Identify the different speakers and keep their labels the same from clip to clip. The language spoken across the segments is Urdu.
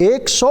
Speaker 1: 100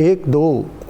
Speaker 1: 1, 2,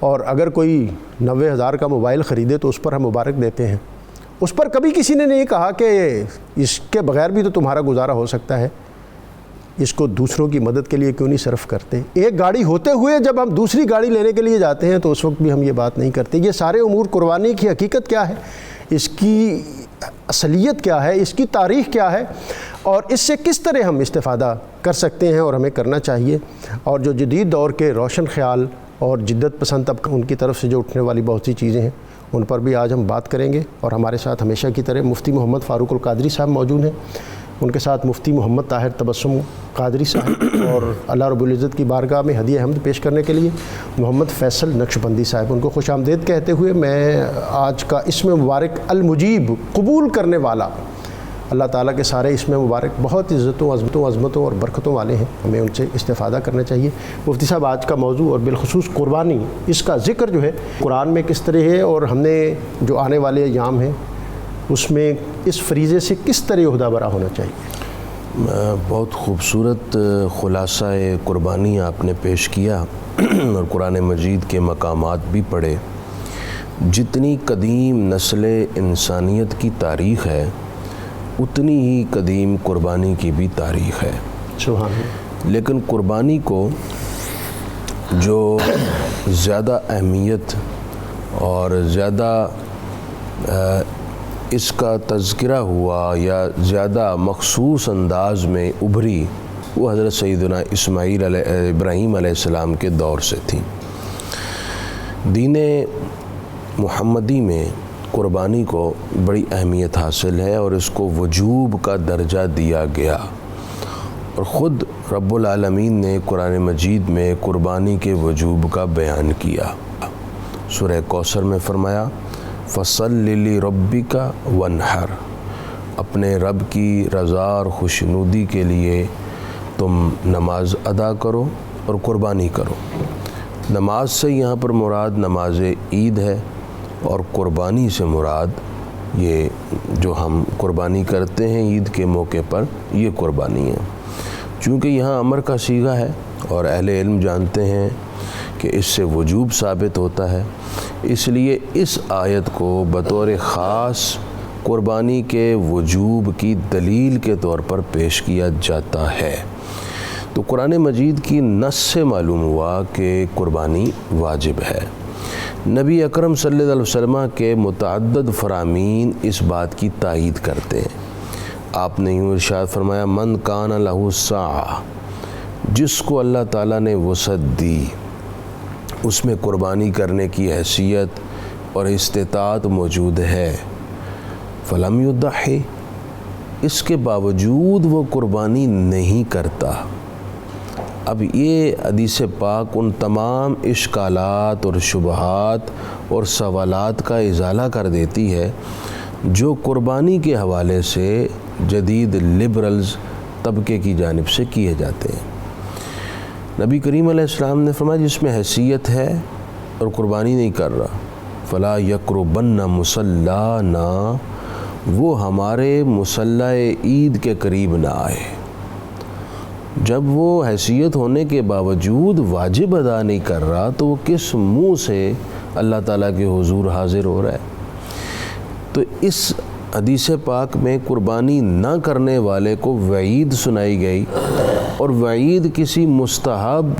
Speaker 1: اور اگر کوئی 90,000 کا موبائل خریدے تو اس پر ہم مبارک دیتے ہیں. اس پر کبھی کسی نے نہیں کہا کہ اس کے بغیر بھی تو تمہارا گزارا ہو سکتا ہے, اس کو دوسروں کی مدد کے لیے کیوں نہیں صرف کرتے. ایک گاڑی ہوتے ہوئے جب ہم دوسری گاڑی لینے کے لیے جاتے ہیں تو اس وقت بھی ہم یہ بات نہیں کرتے. یہ سارے امور قربانی کی حقیقت کیا ہے, اس کی اصلیت کیا ہے, اس کی تاریخ کیا ہے, اور اس سے کس طرح ہم استفادہ کر سکتے ہیں اور ہمیں کرنا چاہیے. اور جو جدید دور کے روشن خیال اور جدت پسند طبقہ ان کی طرف سے جو اٹھنے والی بہت سی چیزیں ہیں ان پر بھی آج ہم بات کریں گے. اور ہمارے ساتھ ہمیشہ کی طرح مفتی محمد فاروق القادری صاحب موجود ہیں, ان کے ساتھ مفتی محمد طاہر تبسم قادری صاحب, اور اللہ رب العزت کی بارگاہ میں ہدیہ حمد پیش کرنے کے لیے محمد فیصل نقشبندی صاحب. ان کو خوش آمدید کہتے ہوئے میں آج کا اسم مبارک المجیب, قبول کرنے والا, اللہ تعالیٰ کے سارے اسم مبارک بہت عزتوں عظمتوں اور برکتوں والے ہیں, ہمیں ان سے استفادہ کرنا چاہیے. مفتی صاحب, آج کا موضوع اور بالخصوص قربانی, اس کا ذکر جو ہے قرآن میں کس طرح ہے, اور ہم نے جو آنے والے ایام ہیں اس میں اس فریضے سے کس طرح عہدہ برا ہونا چاہیے.
Speaker 2: بہت خوبصورت خلاصہ قربانی آپ نے پیش کیا اور قرآن مجید کے مقامات بھی پڑھے. جتنی قدیم نسل انسانیت کی تاریخ ہے اتنی ہی قدیم قربانی کی بھی تاریخ ہے.
Speaker 1: سبحان اللہ.
Speaker 2: لیکن قربانی کو جو زیادہ اہمیت اور زیادہ اس کا تذکرہ ہوا یا زیادہ مخصوص انداز میں ابھری وہ حضرت سیدنا ابراہیم علیہ السلام کے دور سے تھی. دین محمدی میں قربانی کو بڑی اہمیت حاصل ہے اور اس کو وجوب کا درجہ دیا گیا, اور خود رب العالمین نے قرآن مجید میں قربانی کے وجوب کا بیان کیا. سورہ کوثر میں فرمایا فَصَلِّ لِرَبِّكَ وَانْحَرْ, اپنے رب کی رضا اور خوشنودی کے لیے تم نماز ادا کرو اور قربانی کرو. نماز سے یہاں پر مراد نماز عید ہے, اور قربانی سے مراد یہ جو ہم قربانی کرتے ہیں عید کے موقع پر یہ قربانی ہے. چونکہ یہاں امر کا صیغہ ہے اور اہل علم جانتے ہیں کہ اس سے وجوب ثابت ہوتا ہے, اس لیے اس آیت کو بطور خاص قربانی کے وجوب کی دلیل کے طور پر پیش کیا جاتا ہے. تو قرآن مجید کی نص سے معلوم ہوا کہ قربانی واجب ہے. نبی اکرم صلی اللہ علیہ وسلم کے متعدد فرامین اس بات کی تائید کرتے ہیں. آپ نے یوں ارشاد فرمایا من کان لہ سعہ, جس کو اللہ تعالیٰ نے وسعت دی, اس میں قربانی کرنے کی حیثیت اور استطاعت موجود ہے, فلم یضحی, اس کے باوجود وہ قربانی نہیں کرتا. اب یہ حدیث پاک ان تمام اشکالات اور شبہات اور سوالات کا ازالہ کر دیتی ہے جو قربانی کے حوالے سے جدید لبرلز طبقے کی جانب سے کیے جاتے ہیں. نبی کریم علیہ السلام نے فرمایا جس میں حیثیت ہے اور قربانی نہیں کر رہا فلا یقربن مصلانا, وہ ہمارے مصلی عید کے قریب نہ آئے. جب وہ حیثیت ہونے کے باوجود واجب ادا نہیں کر رہا تو وہ کس منہ سے اللہ تعالیٰ کے حضور حاضر ہو رہا ہے. تو اس حدیث پاک میں قربانی نہ کرنے والے کو وعید سنائی گئی, اور وعید کسی مستحب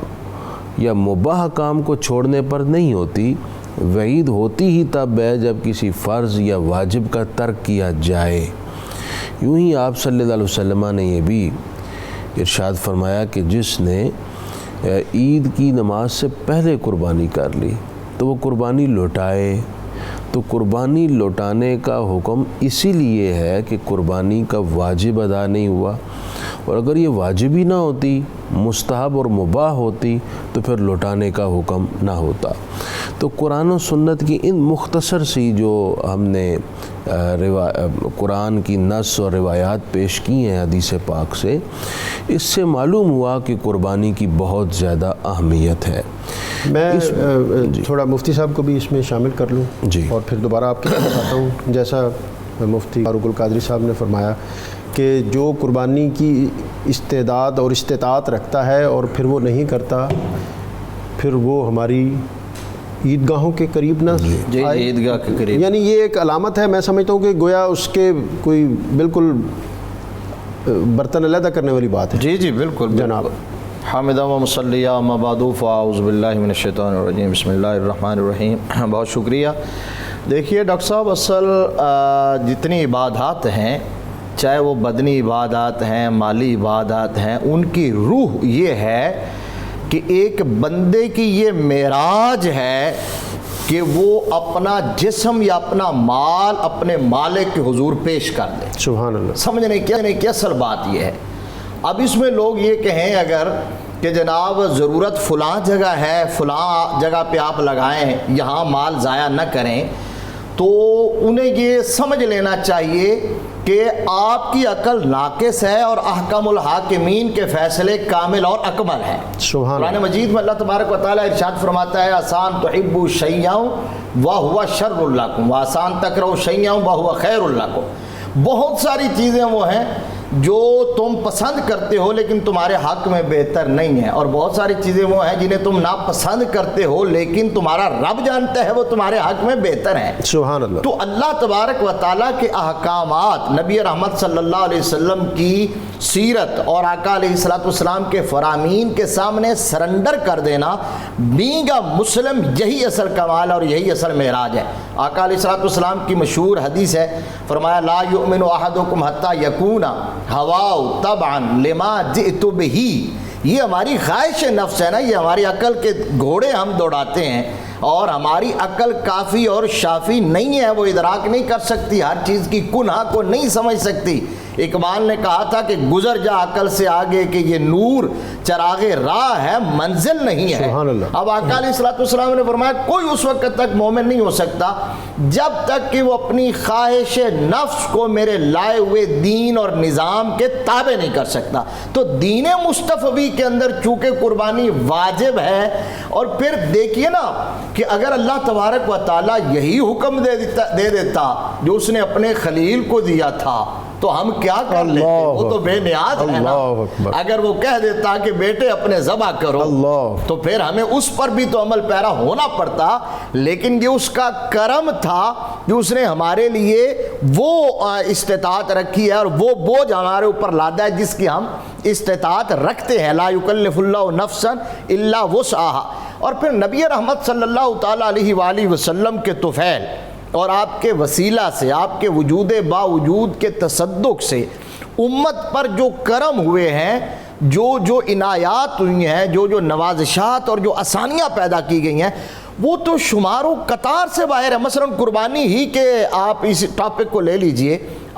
Speaker 2: یا مباح کام کو چھوڑنے پر نہیں ہوتی, وعید ہوتی ہی تب ہے جب کسی فرض یا واجب کا ترک کیا جائے. یوں ہی آپ صلی اللہ علیہ وسلم نے یہ بھی ارشاد فرمایا کہ جس نے عید کی نماز سے پہلے قربانی کر لی تو وہ قربانی لوٹائے. تو قربانی لوٹانے کا حکم اسی لیے ہے کہ قربانی کا واجب ادا نہیں ہوا, اور اگر یہ واجب ہی نہ ہوتی, مستحب اور مباح ہوتی تو پھر لوٹانے کا حکم نہ ہوتا. تو قرآن و سنت کی ان مختصر سی جو ہم نے قرآن کی نص اور روایات پیش کی ہیں حدیث پاک سے, اس سے معلوم ہوا کہ قربانی کی بہت زیادہ اہمیت ہے.
Speaker 1: میں تھوڑا مفتی صاحب کو بھی اس میں شامل کر لوں
Speaker 2: جی,
Speaker 1: اور پھر دوبارہ آپ کے پاس آتا ہوں. جیسا مفتی فاروق القادری صاحب نے فرمایا کہ جو قربانی کی استعداد اور استطاعت رکھتا ہے اور پھر وہ نہیں کرتا, پھر وہ ہماری عیدگاہوں کے قریب نہ
Speaker 3: جی
Speaker 1: آئے.
Speaker 3: عیدگاہ کے قریب.
Speaker 1: یعنی یہ ایک علامت ہے، میں سمجھتا ہوں کہ گویا اس کے کوئی بالکل برتن علیحدہ کرنے والی بات ہے.
Speaker 3: جی جی بالکل
Speaker 1: جناب.
Speaker 3: حامدہ و مصلیہ اما بعد فاعوذ باللہ من الشیطان الرجیم بسم اللہ الرحمن الرحیم. بہت شکریہ. دیکھیے ڈاکٹر صاحب، اصل جتنی عبادات ہیں، چاہے وہ بدنی عبادات ہیں، مالی عبادات ہیں، ان کی روح یہ ہے کہ ایک بندے کی یہ معراج ہے کہ وہ اپنا جسم یا اپنا مال اپنے مالک کے حضور پیش کر دے.
Speaker 1: سبحان اللہ.
Speaker 3: سمجھنے کی اصل بات یہ ہے. اب اس میں لوگ یہ کہیں اگر کہ جناب ضرورت فلاں جگہ ہے، فلاں جگہ پہ آپ لگائیں، یہاں مال ضائع نہ کریں، تو انہیں یہ سمجھ لینا چاہیے کہ آپ کی عقل ناقص ہے اور احکم الحاکمین کے فیصلے کامل اور اکمل ہیں.
Speaker 1: سبحان
Speaker 3: قرآن مجید میں اللہ تبارک و تعالیٰ ارشاد فرماتا ہے آسان تحبوا شیئا وہو شر لکم وآسان تکرہوا شیئا وہو خیر لکم. بہت ساری چیزیں وہ ہیں جو تم پسند کرتے ہو لیکن تمہارے حق میں بہتر نہیں ہے، اور بہت ساری چیزیں وہ ہیں جنہیں تم ناپسند کرتے ہو لیکن تمہارا رب جانتا ہے وہ تمہارے حق میں بہتر ہیں.
Speaker 1: سبحان اللہ.
Speaker 3: تو اللہ تبارک و تعالیٰ کے احکامات، نبی رحمت صلی اللہ علیہ وسلم کی سیرت اور آقا علیہ السلام کے فرامین کے سامنے سرنڈر کر دینا، بینگ اے مسلم، یہی اصل کمال اور یہی اصل معراج ہے. آقا علیہ السلام کی مشہور حدیث ہے، فرمایا لا یؤمن احدکم حتی یکون ہواؤ طبعا لما جئت بہ. یہ ہماری خواہش نفس ہے نا، یہ ہماری عقل کے گھوڑے ہم دوڑاتے ہیں، اور ہماری عقل کافی اور شافی نہیں ہے، وہ ادراک نہیں کر سکتی، ہر چیز کی کنہ کو نہیں سمجھ سکتی. اقبال نے کہا تھا کہ گزر جا عقل سے آگے کہ یہ نور چراغ راہ ہے، منزل نہیں ہے.
Speaker 1: سبحان اللہ.
Speaker 3: اب آقا علیہ السلام نے فرمایا کوئی اس وقت تک مومن نہیں ہو سکتا جب تک کہ وہ اپنی خواہش نفس کو میرے لائے ہوئے دین اور نظام کے تابع نہیں کر سکتا. تو دین مصطفی کے اندر چونکہ قربانی واجب ہے، اور پھر دیکھیے نا کہ اگر اللہ تبارک و تعالیٰ یہی حکم دے دیتا جو اس نے اپنے خلیل کو دیا تھا تو ہم کیا کر لیتے؟ وہ تو بے نیاز ہے نا. اگر وہ کہہ دیتا کہ بیٹے اپنے ذبح کرو تو پھر ہمیں اس پر بھی تو عمل پیرا ہونا پڑتا. لیکن یہ اس کا کرم تھا جو اس نے ہمارے لیے وہ استطاعت رکھی ہے اور وہ بوجھ ہمارے اوپر لادا ہے جس کی ہم استطاعت رکھتے ہیں. لا یکلف اللہ نفسا الا وسعہا. اور پھر نبی رحمت صلی اللہ تعالیٰ علیہ وآلہ وسلم کے طفیل اور آپ کے وسیلہ سے، آپ کے وجود باوجود کے تصدق سے امت پر جو کرم ہوئے ہیں، جو عنایات ہوئی ہیں، جو نوازشات اور جو آسانیاں پیدا کی گئی ہیں، وہ تو شمار و قطار سے باہر ہے. مثلا قربانی ہی کے آپ اس ٹاپک کو لے لیجئے.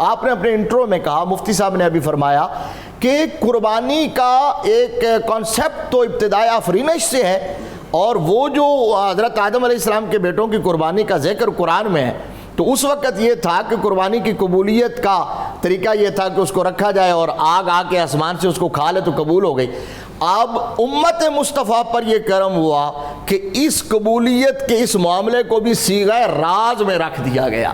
Speaker 3: آپ نے اپنے انٹرو میں کہا، مفتی صاحب نے ابھی فرمایا کہ قربانی کا ایک کانسیپٹ تو ابتدائے آفرینش سے ہے، اور وہ جو حضرت آدم علیہ السلام کے بیٹوں کی قربانی کا ذکر قرآن میں ہے، تو اس وقت یہ تھا کہ قربانی کی قبولیت کا طریقہ یہ تھا کہ اس کو رکھا جائے اور آگ آ کے آسمان سے اس کو کھا لے تو قبول ہو گئی. اب امت مصطفیٰ پر یہ کرم ہوا کہ اس قبولیت کے اس معاملے کو بھی صیغہ راز میں رکھ دیا گیا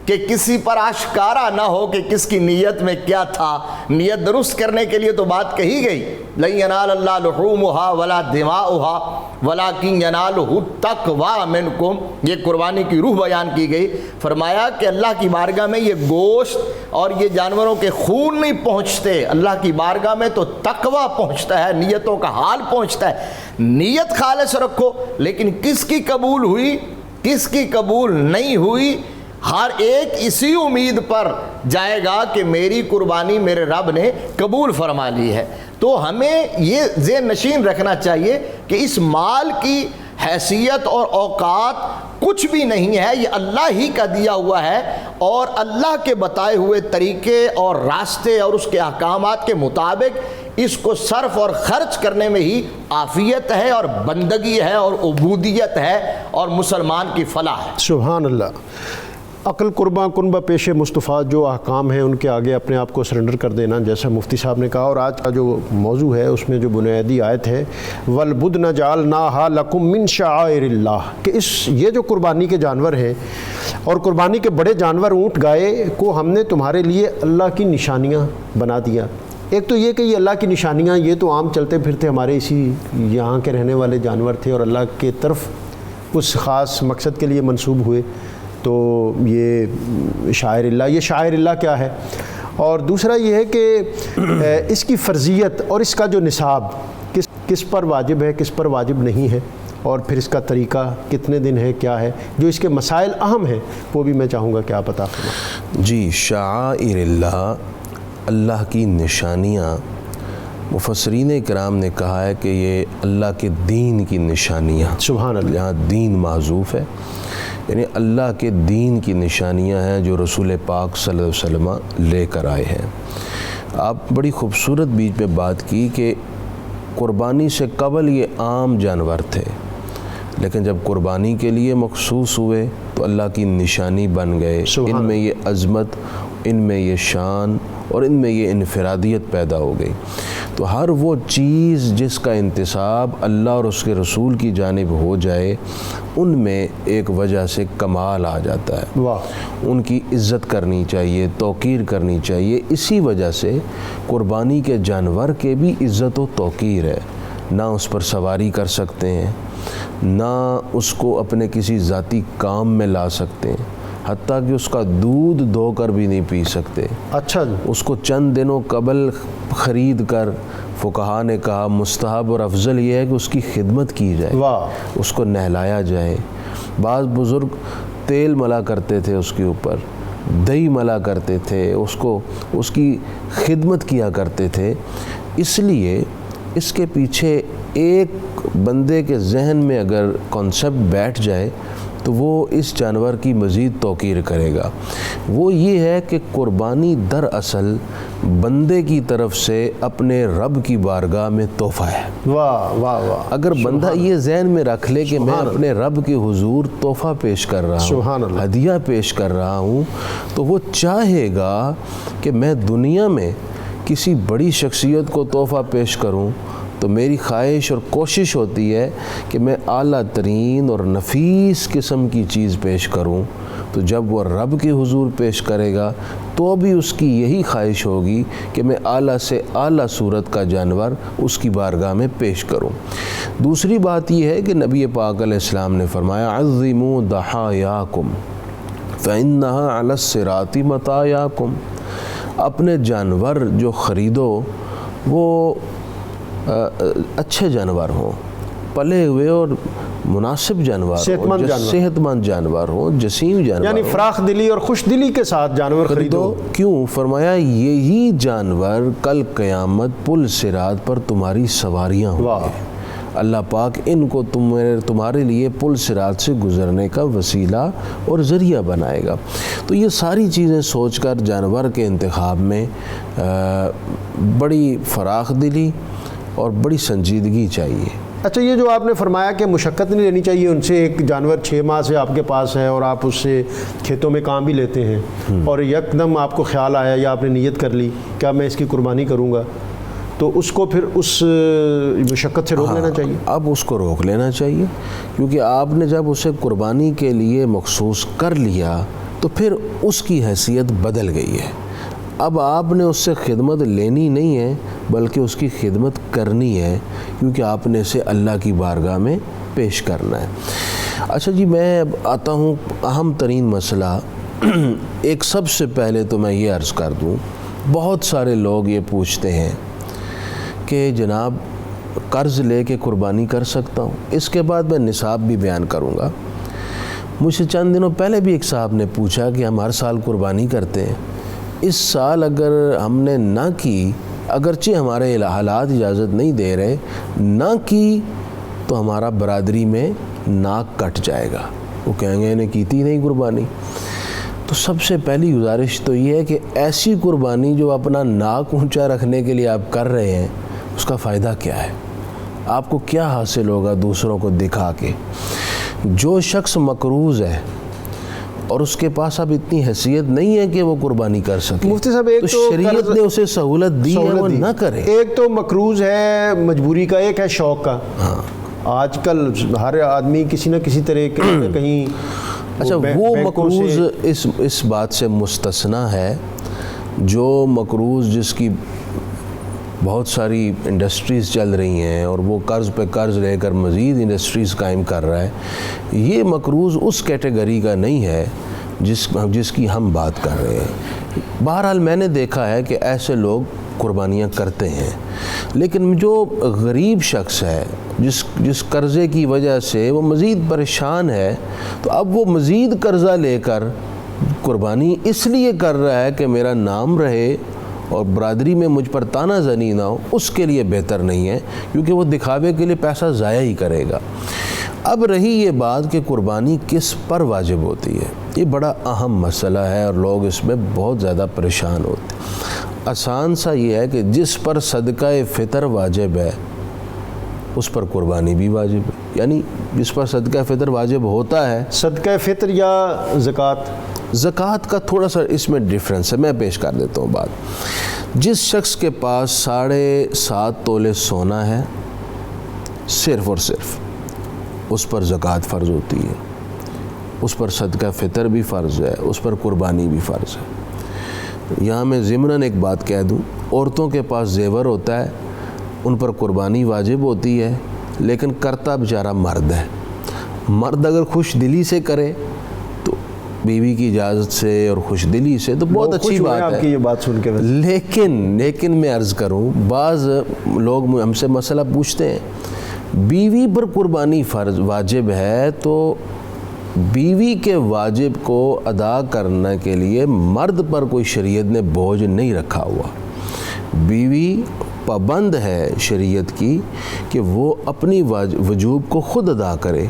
Speaker 3: کہ کسی پر آشکارا نہ ہو کہ کس کی نیت میں کیا تھا. نیت درست کرنے کے لیے تو بات کہی گئی، لن ینال اللہ لحومها ولا دماؤها ولکن ینالہ التقوی منکم. یہ قربانی کی روح بیان کی گئی. فرمایا کہ اللہ کی بارگاہ میں یہ گوشت اور یہ جانوروں کے خون نہیں پہنچتے، اللہ کی بارگاہ میں تو تقوی پہنچتا ہے، نیتوں کا حال پہنچتا ہے. نیت خالص رکھو، لیکن کس کی قبول ہوئی کس کی قبول نہیں ہوئی، ہر ایک اسی امید پر جائے گا کہ میری قربانی میرے رب نے قبول فرما لی ہے. تو ہمیں یہ ذہن نشین رکھنا چاہیے کہ اس مال کی حیثیت اور اوقات کچھ بھی نہیں ہے، یہ اللہ ہی کا دیا ہوا ہے، اور اللہ کے بتائے ہوئے طریقے اور راستے اور اس کے احکامات کے مطابق اس کو صرف اور خرچ کرنے میں ہی عافیت ہے اور بندگی ہے اور عبودیت ہے اور مسلمان کی فلاح ہے.
Speaker 1: سبحان اللہ. عقل قرباں کنبہ پیش مصطفیٰ جو احکام ہیں ان کے آگے اپنے آپ کو سرنڈر کر دینا، جیسا مفتی صاحب نے کہا. اور آج کا جو موضوع ہے اس میں جو بنیادی آیت ہے وَالْبُدْنَ جَعَلْنَاهَا لَكُم مِّن شَعَائِرِ اللَّهِ، کہ یہ جو قربانی کے جانور ہیں اور قربانی کے بڑے جانور اونٹ گائے کو ہم نے تمہارے لیے اللہ کی نشانیاں بنا دیا. ایک تو یہ کہ یہ اللہ کی نشانیاں یہ تو عام چلتے پھرتے ہمارے اسی یہاں کے رہنے والے جانور تھے اور اللہ کے طرف اس خاص مقصد کے لیے منسوب ہوئے، تو یہ شاعر اللہ، یہ شاعر اللہ کیا ہے؟ اور دوسرا یہ ہے کہ اس کی فرضیت اور اس کا جو نصاب کس پر واجب ہے، کس پر واجب نہیں ہے، اور پھر اس کا طریقہ کتنے دن ہے، کیا ہے، جو اس کے مسائل اہم ہیں وہ بھی میں چاہوں گا کہ آپ بتا فرمائیں۔
Speaker 2: جی، شعائر اللہ، اللہ کی نشانیاں، مفسرین کرام نے کہا ہے کہ یہ اللہ کے دین کی نشانیاں،
Speaker 1: سبحان اللہ،
Speaker 2: یہاں دین معذوف ہے، یعنی اللہ کے دین کی نشانیاں ہیں جو رسول پاک صلی اللہ علیہ وسلم لے کر آئے ہیں۔ آپ بڑی خوبصورت بیچ میں بات کی کہ قربانی سے قبل یہ عام جانور تھے، لیکن جب قربانی کے لیے مخصوص ہوئے تو اللہ کی نشانی بن گئے، ان میں یہ عظمت، ان میں یہ شان اور ان میں یہ انفرادیت پیدا ہو گئی۔ تو ہر وہ چیز جس کا انتساب اللہ اور اس کے رسول کی جانب ہو جائے، ان میں ایک وجہ سے کمال آ جاتا ہے، ان کی عزت کرنی چاہیے، توقیر کرنی چاہیے۔ اسی وجہ سے قربانی کے جانور کے بھی عزت و توقیر ہے، نہ اس پر سواری کر سکتے ہیں، نہ اس کو اپنے کسی ذاتی کام میں لا سکتے ہیں، حتیٰ کہ اس کا دودھ دھو کر بھی نہیں پی سکتے۔
Speaker 1: اچھا،
Speaker 2: اس کو چند دنوں قبل خرید کر فقہا نے کہا مستحب اور افضل یہ ہے کہ اس کی خدمت کی جائے، اس کو نہلایا جائے۔ بعض بزرگ تیل ملا کرتے تھے اس کے اوپر، دہی ملا کرتے تھے، اس کی خدمت کیا کرتے تھے۔ اس لیے اس کے پیچھے ایک بندے کے ذہن میں اگر کانسیپٹ بیٹھ جائے تو وہ اس جانور کی مزید توقیر کرے گا۔ وہ یہ ہے کہ قربانی دراصل بندے کی طرف سے اپنے رب کی بارگاہ میں تحفہ ہے۔
Speaker 1: واہ واہ واہ!
Speaker 2: اگر بندہ یہ ذہن میں رکھ لے کہ میں اپنے رب کے حضور تحفہ پیش کر رہا ہوں، ہدیہ پیش کر رہا ہوں، تو وہ چاہے گا کہ میں دنیا میں کسی بڑی شخصیت کو تحفہ پیش کروں، تو میری خواہش اور کوشش ہوتی ہے کہ میں اعلیٰ ترین اور نفیس قسم کی چیز پیش کروں۔ تو جب وہ رب کے حضور پیش کرے گا تو بھی اس کی یہی خواہش ہوگی کہ میں اعلیٰ سے اعلیٰ صورت کا جانور اس کی بارگاہ میں پیش کروں۔ دوسری بات یہ ہے کہ نبی پاک علیہ السلام نے فرمایا عظموا ضحایاکم فإنها علی الصراط مطایاکم، اپنے جانور جو خریدو وہ اچھے جانور ہوں، پلے ہوئے اور مناسب جانور ہوں، صحت مند جانور ہوں، جسیم جانور،
Speaker 1: یعنی فراخ دلی اور خوش دلی کے ساتھ جانور خریدو۔
Speaker 2: کیوں؟ فرمایا یہی جانور کل قیامت پل صراط پر تمہاری سواریاں ہوں گے، اللہ پاک ان کو تمہارے لیے پل صراط سے گزرنے کا وسیلہ اور ذریعہ بنائے گا۔ تو یہ ساری چیزیں سوچ کر جانور کے انتخاب میں بڑی فراخ دلی اور بڑی سنجیدگی چاہیے۔
Speaker 1: اچھا، یہ جو آپ نے فرمایا کہ مشقت نہیں لینی چاہیے، ان سے ایک جانور 6 ماہ سے آپ کے پاس ہے اور آپ اس سے کھیتوں میں کام بھی لیتے ہیں، اور یکدم آپ کو خیال آیا یا آپ نے نیت کر لی کیا میں اس کی قربانی کروں گا، تو اس کو پھر اس مشقت سے روک لینا چاہیے۔
Speaker 2: اب اس کو روک لینا چاہیے، کیونکہ آپ نے جب اسے قربانی کے لیے مخصوص کر لیا تو پھر اس کی حیثیت بدل گئی ہے۔ اب آپ نے اس سے خدمت لینی نہیں ہے بلکہ اس کی خدمت کرنی ہے، کیونکہ آپ نے اسے اللہ کی بارگاہ میں پیش کرنا ہے۔ اچھا جی، میں اب آتا ہوں اہم ترین مسئلہ۔ ایک سب سے پہلے تو میں یہ عرض کر دوں، بہت سارے لوگ یہ پوچھتے ہیں کہ جناب قرض لے کے قربانی کر سکتا ہوں؟ اس کے بعد میں نصاب بھی بیان کروں گا۔ مجھ سے چند دنوں پہلے بھی ایک صاحب نے پوچھا کہ ہم ہر سال قربانی کرتے ہیں، اس سال اگر ہم نے نہ کی، اگرچہ ہمارے حالات اجازت نہیں دے رہے، نہ کی تو ہمارا برادری میں ناک کٹ جائے گا، وہ کہیں گے انہیں کیتی نہیں قربانی۔ تو سب سے پہلی گزارش تو یہ ہے کہ ایسی قربانی جو اپنا ناک اونچا رکھنے کے لیے آپ کر رہے ہیں، اس کا فائدہ کیا ہے؟ آپ کو کیا حاصل ہوگا دوسروں کو دکھا کے؟ جو شخص مقروض ہے اور اس کے پاس اب اتنی حیثیت نہیں ہے کہ وہ قربانی کر سکے،
Speaker 1: مفتی صاحب ایک
Speaker 2: تو شریعت نے اسے سہولت دی ہے وہ نہ کرے۔
Speaker 1: ایک تو مقروض ہے مجبوری کا، ایک ہے شوق کا۔ آج کل ہر آدمی کسی نہ کسی طرح کہیں
Speaker 2: اچھا، وہ مقروض اس بات سے مستثنا ہے جو مقروض جس کی بہت ساری انڈسٹریز چل رہی ہیں اور وہ قرض پہ قرض لے کر مزید انڈسٹریز قائم کر رہا ہے، یہ مقروض اس کیٹیگری کا نہیں ہے جس کی ہم بات کر رہے ہیں۔ بہرحال میں نے دیکھا ہے کہ ایسے لوگ قربانیاں کرتے ہیں، لیکن جو غریب شخص ہے جس قرضے کی وجہ سے وہ مزید پریشان ہے، تو اب وہ مزید قرضہ لے کر قربانی اس لیے کر رہا ہے کہ میرا نام رہے اور برادری میں مجھ پر تانا زنی نہ ہو، اس کے لیے بہتر نہیں ہے، کیونکہ وہ دکھاوے کے لیے پیسہ ضائع ہی کرے گا۔ اب رہی یہ بات کہ قربانی کس پر واجب ہوتی ہے، یہ بڑا اہم مسئلہ ہے اور لوگ اس میں بہت زیادہ پریشان ہوتے ہیں۔ آسان سا یہ ہے کہ جس پر صدقہ فطر واجب ہے اس پر قربانی بھی واجب ہے، یعنی جس پر صدقہ فطر واجب ہوتا ہے۔
Speaker 1: صدقہ فطر یا زکوٰۃ؟
Speaker 2: زکوٰۃ کا تھوڑا سا اس میں ڈیفرنس ہے، میں پیش کر دیتا ہوں بات۔ جس شخص کے پاس 7.5 تولے سونا ہے صرف اور صرف، اس پر زکوٰۃ فرض ہوتی ہے، اس پر صدقہ فطر بھی فرض ہے، اس پر قربانی بھی فرض ہے۔ یہاں میں ضمناً ایک بات کہہ دوں، عورتوں کے پاس زیور ہوتا ہے، ان پر قربانی واجب ہوتی ہے، لیکن کرتا بیچارہ مرد ہے۔ مرد اگر خوش دلی سے کرے تو بیوی کی اجازت سے اور خوش دلی سے تو بہت اچھی بات ہے،
Speaker 1: آپ کی یہ بات سن کے۔
Speaker 2: لیکن میں عرض کروں، بعض لوگ ہم سے مسئلہ پوچھتے ہیں، بیوی پر قربانی فرض واجب ہے تو بیوی کے واجب کو ادا کرنے کے لیے مرد پر کوئی شریعت نے بوجھ نہیں رکھا ہوا۔ بیوی پابند ہے شریعت کی کہ وہ اپنی وجوب کو خود ادا کرے،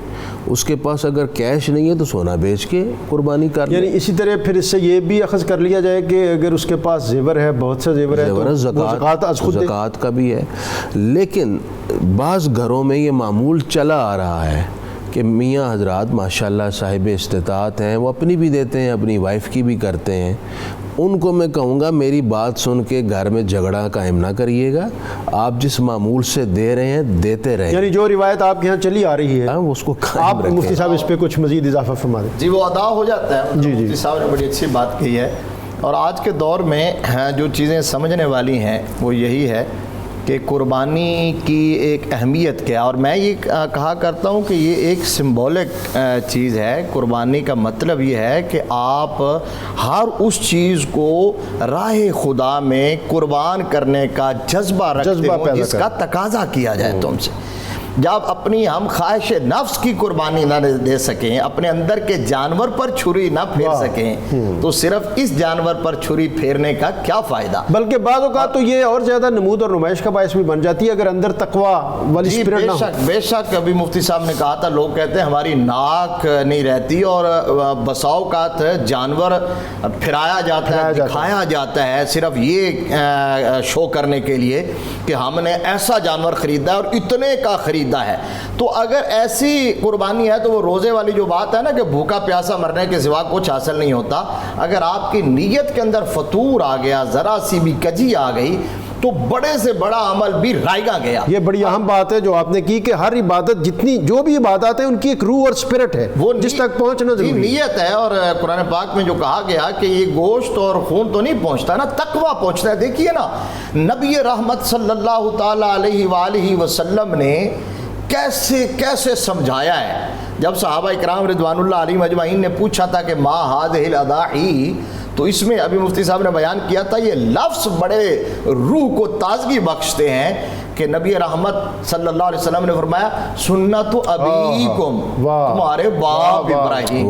Speaker 2: اس کے پاس اگر کیش نہیں ہے تو سونا بیچ کے قربانی کر لے۔
Speaker 1: یعنی اسی طرح پھر اس سے یہ بھی اخذ کر لیا جائے کہ اگر اس کے پاس زیور ہے، بہت سا زیور ہے تو
Speaker 2: زکوٰۃ کا بھی ہے۔ لیکن بعض گھروں میں یہ معمول چلا آ رہا ہے کہ میاں حضرات ماشاءاللہ صاحب استطاعت ہیں، وہ اپنی بھی دیتے ہیں، اپنی وائف کی بھی کرتے ہیں۔ ان کو میں کہوں گا میری بات سن کے گھر میں جھگڑا قائم نہ کریے گا، آپ جس معمول سے دے رہے ہیں دیتے رہیں۔
Speaker 1: یعنی جو روایت آپ کے یہاں چلی آ رہی ہے
Speaker 2: اس کو
Speaker 1: آپ مفتی صاحب اس پہ کچھ مزید اضافہ فرما دیں۔
Speaker 3: جی وہ ادا ہو جاتا ہے۔
Speaker 1: جی
Speaker 3: مفتی صاحب نے بڑی اچھی بات کہی ہے، اور آج کے دور میں جو چیزیں سمجھنے والی ہیں وہ یہی ہے کہ قربانی کی ایک اہمیت کیا، اور میں یہ کہا کرتا ہوں کہ یہ ایک سمبولک چیز ہے۔ قربانی کا مطلب یہ ہے کہ آپ ہر اس چیز کو راہ خدا میں قربان کرنے کا جذبہ رکھتے ہو جس کا تقاضا کیا جائے تم سے۔ جب اپنی ہم خواہش نفس کی قربانی نہ دے سکیں، اپنے اندر کے جانور پر چھری نہ پھیر سکیں، تو صرف اس جانور پر چھری پھیرنے کا کیا فائدہ؟
Speaker 1: بلکہ بعض اوقات تو یہ اور زیادہ نمود اور نمائش کا باعث بھی بن جاتی ہے اگر اندر تقویٰ والی اسپرٹ نہ ہو۔
Speaker 3: بے شک ابھی مفتی صاحب نے کہا تھا، لوگ کہتے ہیں ہماری ناک نہیں رہتی، اور بسا اوقات جانور پھرایا جاتا ہے، دکھایا جاتا ہے صرف یہ شو کرنے کے لیے کہ ہم نے ایسا جانور خریدا ہے اور اتنے کا خریدا ہے۔ تو اگر ایسی قربانی ہے تو وہ روزے والی جو بات ہے نا کہ بھوکا پیاسا مرنے کے سوا کچھ حاصل نہیں ہوتا، اگر آپ کی نیت کے اندر فطور آ گیا، ذرا سی بھی کجی آ گئی تو بڑے سے بڑا عمل بھی رائگاں گیا۔
Speaker 1: یہ بڑی اہم بات ہے جو آپ نے کی کہ ہر عبادت جتنی جو بھی عبادات ہیں ان کی ایک روح اور اسپرٹ ہے، وہ جس تک پہنچنا ضروری ہے،
Speaker 3: نیت ہے۔ اور قرآن پاک میں جو کہا گیا کہ یہ گوشت اور خون تو نہیں پہنچتا نا، تقویٰ پہنچتا ہے۔ دیکھیے نا نبی رحمت صلی اللہ تعالیٰ علیہ وآلہ وسلم نے کیسے سمجھایا ہے۔ جب صحابہ اکرام رضوان اللہ علیہم اجمعین نے پوچھا تھا کہ ما ہذہ الاضاحی، تو اس میں ابھی مفتی صاحب نے بیان کیا تھا، یہ لفظ بڑے روح کو تازگی بخشتے ہیں کہ نبی رحمت صلی اللہ علیہ وسلم نے فرمایا سنت ابیکم، تمہارے باپ ابراہیم۔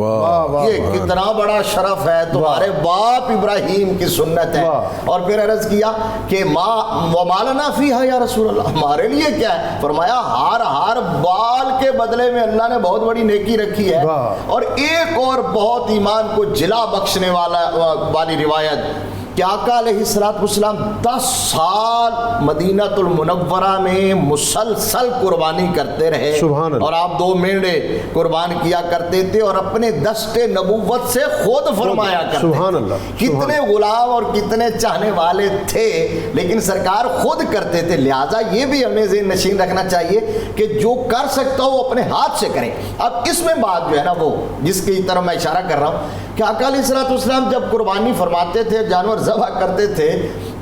Speaker 3: یہ کتنا بڑا شرف ہے، تمہارے باپ ابراہیم کی سنت ہے۔ اور پھر عرض کیا کہ وما لنا فیہا یا رسول اللہ، ہمارے لیے کیا ہے؟ فرمایا ہر بال کے بدلے میں اللہ نے بہت بڑی نیکی رکھی ہے۔ اور ایک اور بہت ایمان کو جلا بخشنے والی روایت کہ آقا علیہ السلام 10 سال مدینہ المنورہ میں مسلسل قربانی کرتے رہے، اور آپ 2 مینڈے قربان کیا کرتے تھے اور اپنے دست نبوت سے خود فرمایا کرتے تھے۔ کتنے غلام اور کتنے چاہنے والے تھے، لیکن سرکار خود کرتے تھے۔ لہٰذا یہ بھی ہمیں ذہن نشین رکھنا چاہیے کہ جو کر سکتا ہو وہ اپنے ہاتھ سے کریں۔ اب اس میں بات جو ہے نا وہ جس کی طرف میں اشارہ کر رہا ہوں کہ آقا علیہ السلام جب قربانی فرماتے تھے، جانور ذبح کرتے تھے،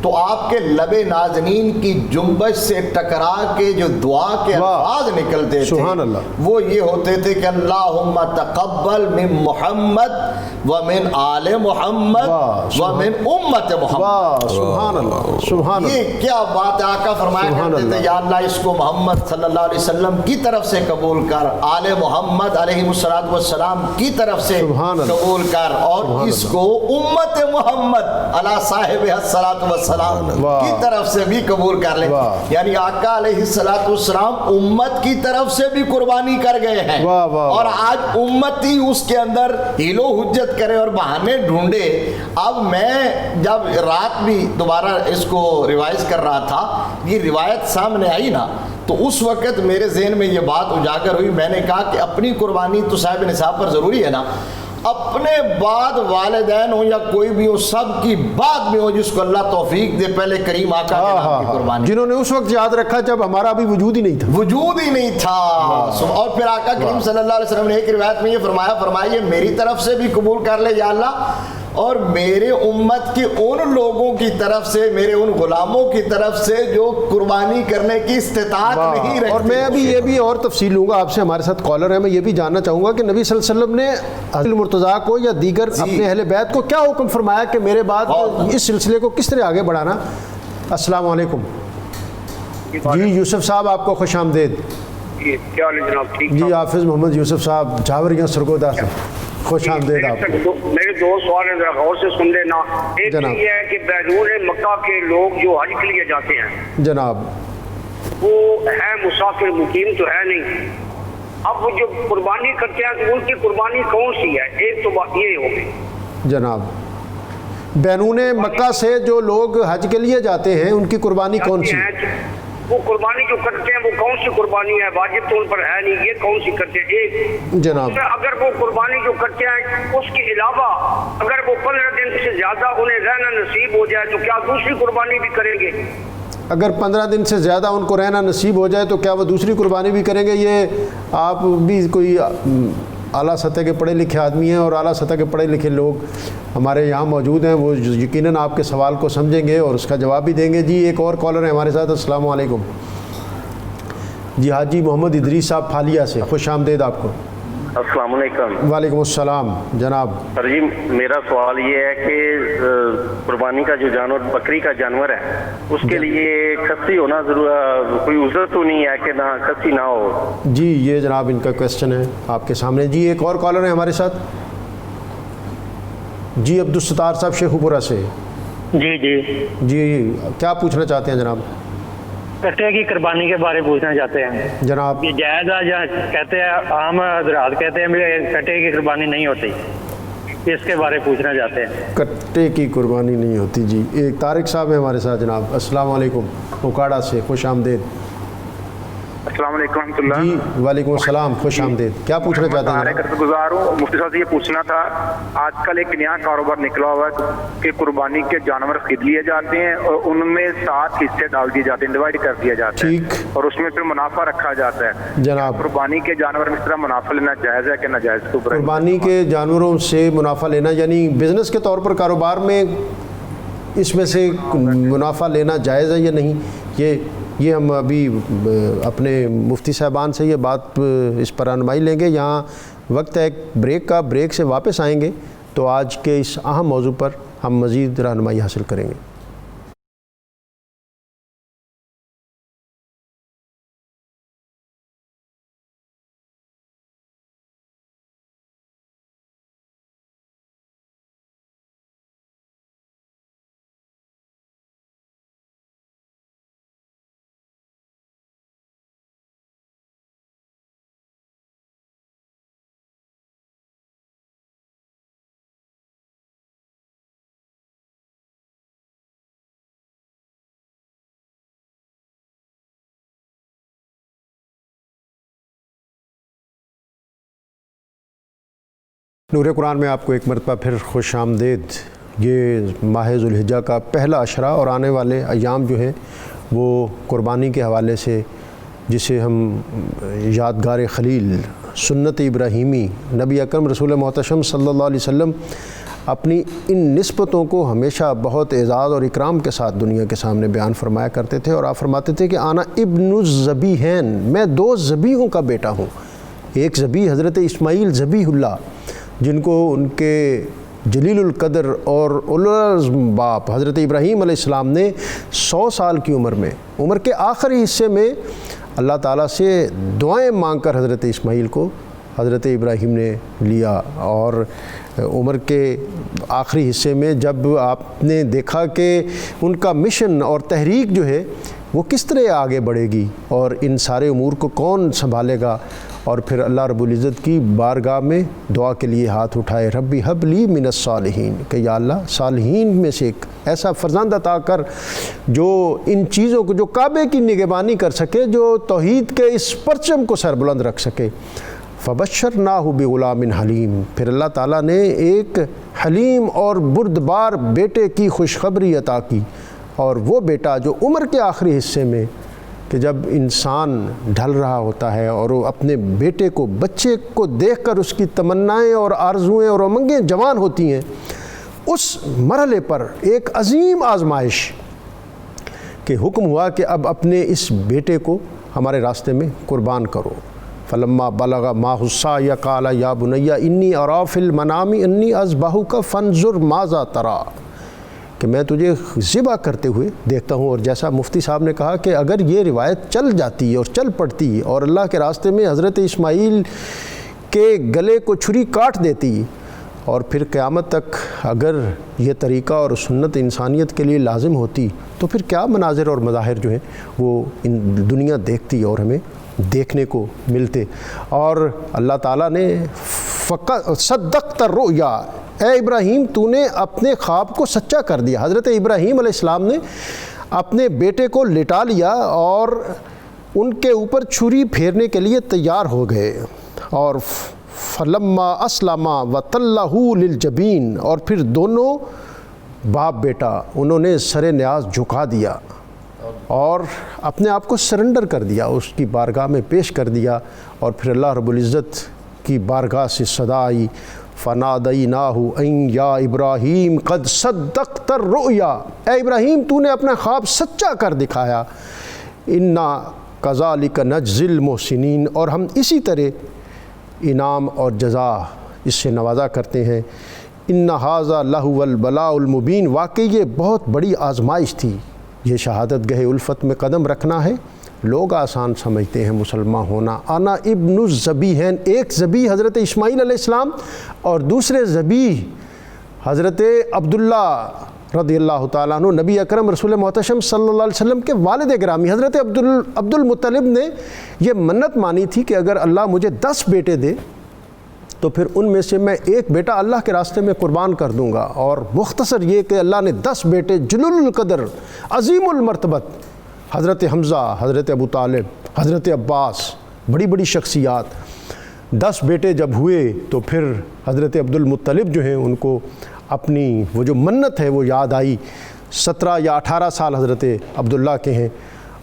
Speaker 3: تو آپ کے لب نازنین کی جنبش سے ٹکرا کے جو دعا کے الفاظ نکلتے تھے وہ یہ ہوتے تھے کہ اللہم تقبل من محمد ومن آل محمد ومن امت محمد.
Speaker 1: سبحان اللہ, سبحان اللہ.
Speaker 3: یہ کیا بات ہے. آقا فرمایا کرتے تھے یا اللہ اس کو محمد صلی اللہ علیہ وسلم کی طرف سے قبول کر, آل محمد علیہ السلام کی طرف سے قبول کر, اور اس کو امت محمد علی صاحب الصلاۃ والسلام کی طرف سے بھی قبول کر لیں. یعنی آقا علیہ الصلاۃ والسلام امت کی طرف سے بھی قربانی کر گئے ہیں, اور آج امت ہی اس کے اندر ہیلو حجت کرے اور بہانے ڈھونڈے. اب میں جب رات بھی دوبارہ اس کو ریوائز کر رہا تھا, یہ روایت سامنے آئی نا, تو اس وقت میرے ذہن میں یہ بات اجاگر ہوئی. میں نے کہا کہ اپنی قربانی تو صاحب نصاب پر ضروری ہے نا, اپنے بعد والدین ہوں یا کوئی بھی ہو, سب کی بعد میں ہو جس کو اللہ توفیق دے, پہلے کریم آقا کے نام کی قربانی,
Speaker 1: جنہوں نے اس وقت یاد رکھا جب ہمارا بھی وجود ہی نہیں تھا.
Speaker 3: اور پھر آقا کریم صلی اللہ علیہ وسلم نے ایک روایت میں یہ فرمایا یہ میری طرف سے بھی قبول کر لے یا اللہ, اور میرے امت کے ان لوگوں کی طرف سے, میرے ان غلاموں کی طرف سے جو قربانی کرنے کی استطاعت نہیں رکھتے.
Speaker 1: اور میں ابھی یہ بھی اور تفصیل لوں گا آپ سے, ہمارے ساتھ کالر ہے, میں یہ بھی جاننا چاہوں گا کہ نبی صلی اللہ علیہ وسلم نے حضرت مرتضیٰ کو یا دیگر اپنے اہل بیت کو کیا حکم فرمایا کہ میرے بعد اس سلسلے کو کس طرح آگے بڑھانا. السلام علیکم. جی یوسف صاحب آپ کو خوش آمدید.
Speaker 4: کیا حال ہے جناب؟ ٹھیک.
Speaker 1: جی حافظ محمد یوسف صاحب جاوریاں سرگودا سے, خوش آمدید آپ.
Speaker 4: میرے دو سوال ہیں, ذرا غور سے سن لینا. ایک یہ ہے کہ بیرون مکہ کے لوگ جو حج کے لیے جاتے ہیں
Speaker 1: جناب,
Speaker 4: وہ ہے مسافر, مقیم تو ہے نہیں. اب وہ جو قربانی کرتے ہیں تو ان کی قربانی کون سی ہے؟ ایک تو بات یہ ہوگی
Speaker 1: جناب, بیرون مکہ سے جو لوگ حج کے لیے جاتے ہیں ان کی قربانی کون سی ہے؟
Speaker 4: وہ قربانی جو کرتے ہیں وہ کون سی قربانی ہے؟ واجب تو ان پر ہے نہیں, یہ کون سی کرتے ہیں؟ ایک
Speaker 1: جناب,
Speaker 4: اگر وہ قربانی جو کرتے ہیں اس کے علاوہ اگر وہ 15 دن سے زیادہ انہیں رہنا نصیب ہو جائے تو کیا دوسری قربانی بھی کریں گے؟
Speaker 1: اگر 15 دن سے زیادہ ان کو رہنا نصیب ہو جائے تو کیا وہ دوسری قربانی بھی کریں گے؟ یہ آپ بھی کوئی اعلیٰ سطح کے پڑھے لکھے آدمی ہیں اور اعلیٰ سطح کے پڑھے لکھے لوگ ہمارے یہاں موجود ہیں, وہ یقیناً آپ کے سوال کو سمجھیں گے اور اس کا جواب بھی دیں گے. جی ایک اور کالر ہے ہمارے ساتھ. السلام علیکم. جی حاجی محمد ادریس صاحب پھالیا سے, خوش آمدید آپ کو.
Speaker 5: السلام علیکم.
Speaker 1: وعلیکم السلام جناب.
Speaker 5: سر جی میرا سوال یہ ہے کہ قربانی کا جو جانور بکری کا جانور ہے اس کے لیے کھسی ہونا ضرور, کوئی عذر تو نہیں ہے کہ نہ کھسی نہ ہو؟
Speaker 1: جی یہ جناب ان کا کویسچن ہے آپ کے سامنے. جی ایک اور کالر ہے ہمارے ساتھ. جی عبدالستار صاحب شیخو پورہ سے. جی کیا پوچھنا چاہتے ہیں جناب؟
Speaker 6: کٹے کی قربانی کے بارے پوچھنا چاہتے ہیں
Speaker 1: جناب.
Speaker 6: یہ جائز ہے یا کہتے ہیں عام حضرات کہتے ہیں کٹے کی قربانی نہیں ہوتی, اس کے بارے پوچھنا چاہتے ہیں.
Speaker 1: کٹے کی قربانی نہیں ہوتی. جی ایک طارق صاحب ہیں ہمارے ساتھ جناب. السلام علیکم, اوکاڑا سے, خوش آمدید.
Speaker 4: السلام علیکم ورحمۃ اللہ.
Speaker 1: جی وعلیکم السلام, خوش آمدید. کیا پوچھنا چاہتے ہیں؟
Speaker 4: کرتے گزار ہوں. مفتی صاحب سے یہ پوچھنا تھا, آج کل ایک نیا کاروبار نکلا ہوا ہے کہ قربانی کے جانور خرید لیے جاتے ہیں اور ان میں 7 حصے ڈال دیے جاتے ہیں, ڈیوائڈ کر دیا جاتا ہے, اور اس میں پھر منافع رکھا جاتا ہے.
Speaker 1: جناب
Speaker 4: قربانی کے جانور میں اس طرح منافع لینا جائز ہے کہ ناجائز؟
Speaker 1: قربانی کے جانوروں سے منافع لینا یعنی بزنس کے طور پر کاروبار میں اس میں سے منافع لینا جائز ہے یا نہیں؟ یہ ہم ابھی اپنے مفتی صاحبان سے یہ بات اس پر رہنمائی لیں گے. یہاں وقت ہے ایک بریک کا, بریک سے واپس آئیں گے تو آج کے اس اہم موضوع پر ہم مزید رہنمائی حاصل کریں گے. نور قرآن میں آپ کو ایک مرتبہ پھر خوش آمدید. یہ ماہ ذوالحجہ کا پہلا عشرہ اور آنے والے ایام جو ہیں وہ قربانی کے حوالے سے, جسے ہم یادگار خلیل, سنت ابراہیمی, نبی اکرم رسول محتشم صلی اللہ علیہ وسلم اپنی ان نسبتوں کو ہمیشہ بہت اعزاز اور اکرام کے ساتھ دنیا کے سامنے بیان فرمایا کرتے تھے، اور آپ فرماتے تھے کہ آنا ابن الذبیحین، میں 2 ذبیحوں کا بیٹا ہوں۔ ایک ذبیح حضرت اسماعیل ذبیح اللہ، جن کو ان کے جلیل القدر اور اولوالعزم باپ حضرت ابراہیم علیہ السلام نے 100 سال کی عمر کے آخری حصے میں اللہ تعالیٰ سے دعائیں مانگ کر حضرت اسماعیل کو حضرت ابراہیم نے لیا، اور عمر کے آخری حصے میں جب آپ نے دیکھا کہ ان کا مشن اور تحریک جو ہے وہ کس طرح آگے بڑھے گی اور ان سارے امور کو کون سنبھالے گا، اور پھر اللہ رب العزت کی بارگاہ میں دعا کے لیے ہاتھ اٹھائے، ربی حب لی من الصالحین، کہ یا اللہ صالحین میں سے ایک ایسا فرزند عطا کر جو ان چیزوں کو، جو کعبے کی نگہبانی کر سکے، جو توحید کے اس پرچم کو سربلند رکھ سکے۔ فبشرناہ بغلام حلیم، پھر اللہ تعالیٰ نے ایک حلیم اور بردبار بیٹے کی خوشخبری عطا کی، اور وہ بیٹا جو عمر کے آخری حصے میں، کہ جب انسان ڈھل رہا ہوتا ہے اور وہ اپنے بیٹے کو، بچے کو دیکھ کر اس کی تمنائیں اور آرزوئیں اور امنگیں جوان ہوتی ہیں، اس مرحلے پر ایک عظیم آزمائش کہ حکم ہوا کہ اب اپنے اس بیٹے کو ہمارے راستے میں قربان کرو۔ فلما بلغ معہ السعی قال یا بنی انی اری فی المنام انی اذبحک فانظر ماذا تری، کہ میں تجھے ذبح کرتے ہوئے دیکھتا ہوں۔ اور جیسا مفتی صاحب نے کہا کہ اگر یہ روایت چل جاتی اور چل پڑتی اور اللہ کے راستے میں حضرت اسماعیل کے گلے کو چھری کاٹ دیتی، اور پھر قیامت تک اگر یہ طریقہ اور سنت انسانیت کے لیے لازم ہوتی، تو پھر کیا مناظر اور مظاہر جو ہیں وہ دنیا دیکھتی اور ہمیں دیکھنے کو ملتے۔ اور اللہ تعالیٰ نے صدقت الرؤیا، اے ابراہیم تو نے اپنے خواب کو سچا کر دیا۔ حضرت ابراہیم علیہ السلام نے اپنے بیٹے کو لٹا لیا اور ان کے اوپر چھری پھیرنے کے لیے تیار ہو گئے، اور فلما اسلما وتلہ للجبین، اور پھر دونوں باپ بیٹا انہوں نے سر نیاز جھکا دیا اور اپنے آپ کو سرنڈر کر دیا، اس کی بارگاہ میں پیش کر دیا۔ اور پھر اللہ رب العزت کی بارگاہ سے صدا آئی، فنادیناہ ان یا ابراہیم قد صدقت الرؤیا، اے ابراہیم تو نے اپنا خواب سچا کر دکھایا، انا کذالک نجزی المحسنین، اور ہم اسی طرح انعام اور جزا اس سے نوازا کرتے ہیں۔ ان ھذا لہو البلاء المبین، واقعی یہ بہت بڑی آزمائش تھی، یہ شہادت گہ الفت میں قدم رکھنا ہے۔ لوگ آسان سمجھتے ہیں مسلمان ہونا۔ انا ابن الذبیحین، ایک ذبیح حضرت اسماعیل علیہ السلام اور دوسرے ذبیح حضرت عبداللہ رضی اللہ تعالیٰ عنہ، نبی اکرم رسول محتشم صلی اللہ علیہ وسلم کے والد گرامی حضرت عبد المطلب نے یہ منت مانی تھی کہ اگر اللہ مجھے 10 بیٹے دے تو پھر ان میں سے میں ایک بیٹا اللہ کے راستے میں قربان کر دوں گا۔ اور مختصر یہ کہ اللہ نے 10 بیٹے جلیل القدر، عظیم المرتبت، حضرت حمزہ، حضرت ابو طالب، حضرت عباس، بڑی بڑی شخصیات، 10 بیٹے جب ہوئے تو پھر حضرت عبد المطلب جو ہیں ان کو اپنی وہ جو منت ہے وہ یاد آئی۔ 17 یا 18 سال حضرت عبداللہ کے ہیں،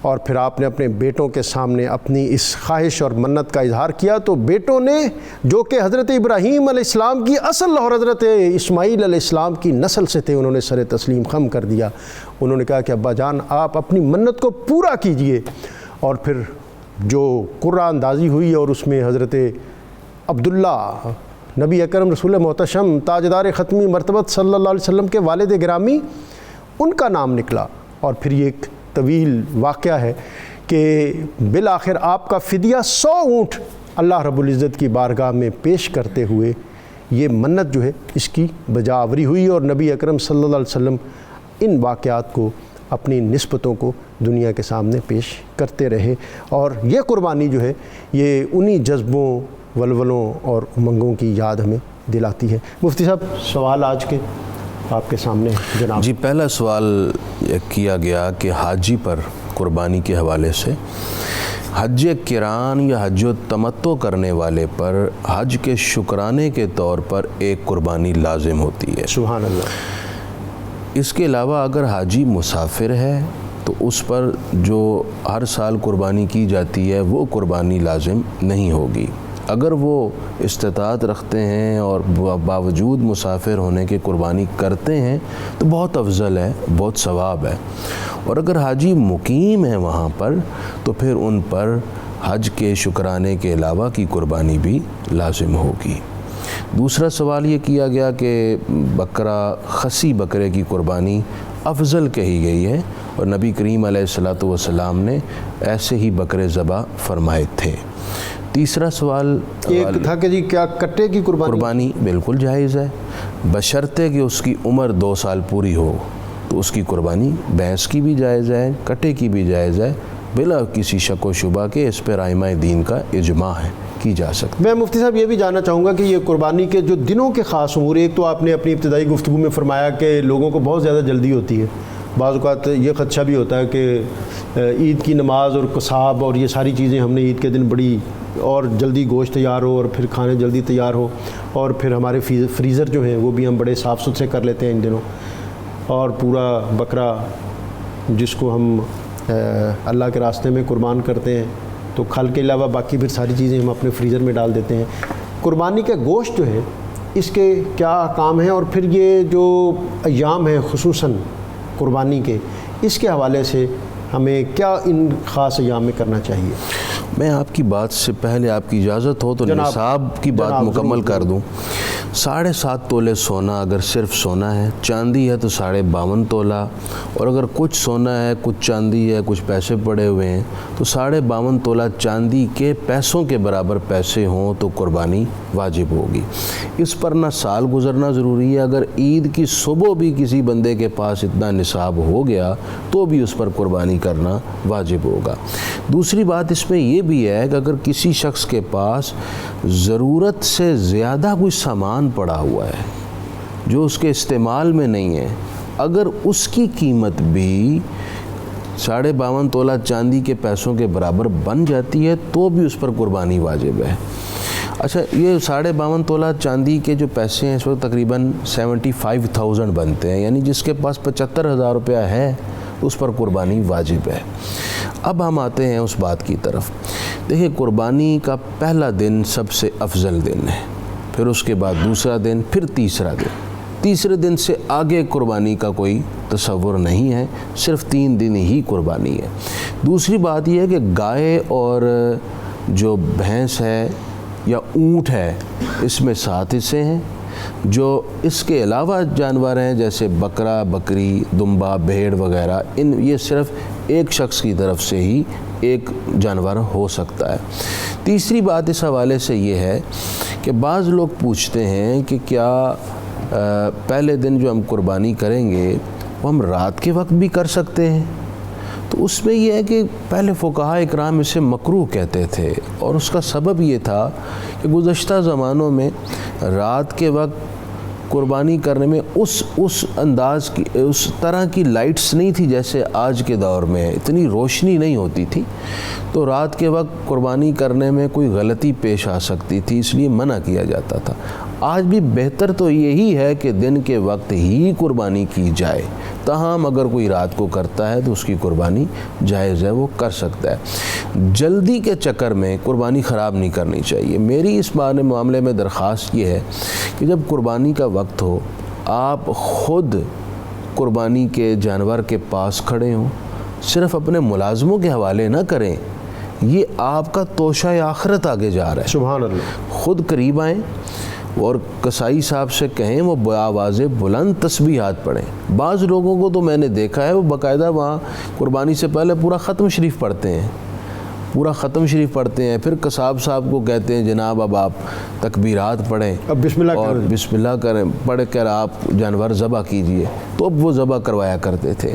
Speaker 1: اور پھر آپ نے اپنے بیٹوں کے سامنے اپنی اس خواہش اور منت کا اظہار کیا، تو بیٹوں نے جو کہ حضرت ابراہیم علیہ السلام کی اصل اور حضرت اسماعیل علیہ السلام کی نسل سے تھے، انہوں نے سر تسلیم خم کر دیا۔ انہوں نے کہا کہ ابا جان آپ اپنی منت کو پورا کیجئے۔ اور پھر جو قرآن اندازی ہوئی اور اس میں حضرت عبداللہ نبی اکرم رسول محتشم تاجدار ختمی مرتبت صلی اللہ علیہ وسلم کے والد گرامی، ان کا نام نکلا۔ اور پھر یہ ایک طویل واقعہ ہے کہ بالآخر آپ کا فدیہ 100 اونٹ اللہ رب العزت کی بارگاہ میں پیش کرتے ہوئے یہ منت جو ہے اس کی بجاوری ہوئی، اور نبی اکرم صلی اللہ علیہ وسلم ان واقعات کو، اپنی نسبتوں کو دنیا کے سامنے پیش کرتے رہے۔ اور یہ قربانی جو ہے یہ انہی جذبوں، ولولوں اور امنگوں کی یاد ہمیں دلاتی ہے۔ مفتی صاحب سوال آج کے آپ کے سامنے جناب۔
Speaker 2: جی، پہلا سوال کیا گیا کہ حاجی پر قربانی کے حوالے سے، حج قران یا حج تمتع کرنے والے پر حج کے شکرانے کے طور پر ایک قربانی لازم ہوتی ہے۔
Speaker 1: سبحان اللہ۔
Speaker 2: اس کے علاوہ اگر حاجی مسافر ہے تو اس پر جو ہر سال قربانی کی جاتی ہے وہ قربانی لازم نہیں ہوگی۔ اگر وہ استطاعت رکھتے ہیں اور باوجود مسافر ہونے کے قربانی کرتے ہیں تو بہت افضل ہے، بہت ثواب ہے۔ اور اگر حاجی مقیم ہیں وہاں پر تو پھر ان پر حج کے شکرانے کے علاوہ کی قربانی بھی لازم ہوگی۔ دوسرا سوال یہ کیا گیا کہ بکرا، خصی بکرے کی قربانی افضل کہی گئی ہے اور نبی کریم علیہ الصلوۃ والسلام نے ایسے ہی بکرے ذبح فرمائے تھے۔ تیسرا سوال
Speaker 1: ایک تھا کہ جی کیا کٹے کی
Speaker 2: قربانی بالکل جائز ہے، بشرطے کہ اس کی عمر 2 سال پوری ہو تو اس کی قربانی بھینس کی بھی جائز ہے، کٹے کی بھی جائز ہے، بلا کسی شک و شبہ کے اس پر ائمہ دین کا اجماع ہے، کی جا سکتی۔
Speaker 1: میں مفتی صاحب یہ بھی جاننا چاہوں گا کہ یہ قربانی کے جو دنوں کے خاص امور، ایک تو آپ نے اپنی ابتدائی گفتگو میں فرمایا کہ لوگوں کو بہت زیادہ جلدی ہوتی ہے، بعض اوقات یہ خدشہ بھی ہوتا ہے کہ عید کی نماز اور قصاب اور یہ ساری چیزیں ہم نے عید کے دن بڑی اور جلدی گوشت تیار ہو اور پھر کھانے جلدی تیار ہو، اور پھر ہمارے فریزر جو ہیں وہ بھی ہم بڑے صاف ستھرے کر لیتے ہیں ان دنوں، اور پورا بکرا جس کو ہم اللہ کے راستے میں قربان کرتے ہیں تو کھل کے علاوہ باقی پھر ساری چیزیں ہم اپنے فریزر میں ڈال دیتے ہیں۔ قربانی کا گوشت جو ہے اس کے کیا احکام ہیں، اور پھر یہ جو ایام ہیں خصوصاً قربانی کے، اس کے حوالے سے ہمیں کیا ان خاص ایام میں کرنا چاہیے؟
Speaker 2: میں آپ کی بات سے پہلے آپ کی اجازت ہو تو نصاب کی بات مکمل کر دوں۔ 7.5 تولے سونا اگر صرف سونا ہے، چاندی ہے تو 52.5 تولہ، اور اگر کچھ سونا ہے کچھ چاندی ہے کچھ پیسے پڑے ہوئے ہیں تو 52.5 تولہ چاندی کے پیسوں کے برابر پیسے ہوں تو قربانی واجب ہوگی۔ اس پر نہ سال گزرنا ضروری ہے، اگر عید کی صبح بھی کسی بندے کے پاس اتنا نصاب ہو گیا تو بھی اس پر قربانی کرنا واجب ہوگا۔ دوسری بات اس میں یہ بھی ہے کہ اگر کسی شخص کے پاس ضرورت سے زیادہ کوئی سامان پڑا ہوا ہے جو اس کے استعمال میں نہیں ہے، اگر اس کی قیمت بھی 52.5 تولہ چاندی کے پیسوں کے برابر بن جاتی ہے تو بھی اس پر قربانی واجب ہے۔ اچھا، یہ 52.5 تولہ چاندی کے جو پیسے ہیں اس وقت تقریباً 75,000 بنتے ہیں، یعنی جس کے پاس 75,000 روپیہ ہے اس پر قربانی واجب ہے۔ اب ہم آتے ہیں اس بات کی طرف۔ دیکھیں، قربانی کا پہلا دن سب سے افضل دن ہے، پھر اس کے بعد دوسرا دن، پھر تیسرا دن۔ تیسرے دن سے آگے قربانی کا کوئی تصور نہیں ہے، صرف 3 دن ہی قربانی ہے۔ دوسری بات یہ ہے کہ گائے اور جو بھینس ہے یا اونٹ ہے اس میں 7 حصے ہیں، جو اس کے علاوہ جانور ہیں جیسے بکرا، بکری، دمبا، بھیڑ وغیرہ، یہ صرف ایک شخص کی طرف سے ہی ایک جانور ہو سکتا ہے۔ تیسری بات اس حوالے سے یہ ہے کہ بعض لوگ پوچھتے ہیں کہ کیا پہلے دن جو ہم قربانی کریں گے وہ ہم رات کے وقت بھی کر سکتے ہیں؟ تو اس میں یہ ہے کہ پہلے فقہاء اکرام اسے مکروہ کہتے تھے، اور اس کا سبب یہ تھا کہ گزشتہ زمانوں میں رات کے وقت قربانی کرنے میں اس انداز کی، اس طرح کی لائٹس نہیں تھی جیسے آج کے دور میں، اتنی روشنی نہیں ہوتی تھی، تو رات کے وقت قربانی کرنے میں کوئی غلطی پیش آ سکتی تھی، اس لیے منع کیا جاتا تھا۔ آج بھی بہتر تو یہی ہے کہ دن کے وقت ہی قربانی کی جائے، تاہم اگر کوئی رات کو کرتا ہے تو اس کی قربانی جائز ہے، وہ کر سکتا ہے۔ جلدی کے چکر میں قربانی خراب نہیں کرنی چاہیے۔ میری اس معاملے میں درخواست یہ ہے کہ جب قربانی کا وقت ہو، آپ خود قربانی کے جانور کے پاس کھڑے ہوں، صرف اپنے ملازموں کے حوالے نہ کریں، یہ آپ کا توشہ آخرت آگے جا رہا ہے۔
Speaker 1: سبحان اللہ۔
Speaker 2: خود قریب آئیں اور قصائی صاحب سے کہیں وہ بآواز بلند تسبیحات پڑھیں۔ بعض لوگوں کو تو میں نے دیکھا ہے وہ باقاعدہ وہاں قربانی سے پہلے پورا ختم شریف پڑھتے ہیں، پھر قصاب صاحب کو کہتے ہیں جناب اب آپ تکبیرات پڑھیں
Speaker 1: اب بسم اللہ
Speaker 2: اور بسم اللہ کریں، پڑھ کر آپ جانور ذبح کیجئے، تو اب وہ ذبح کروایا کرتے تھے۔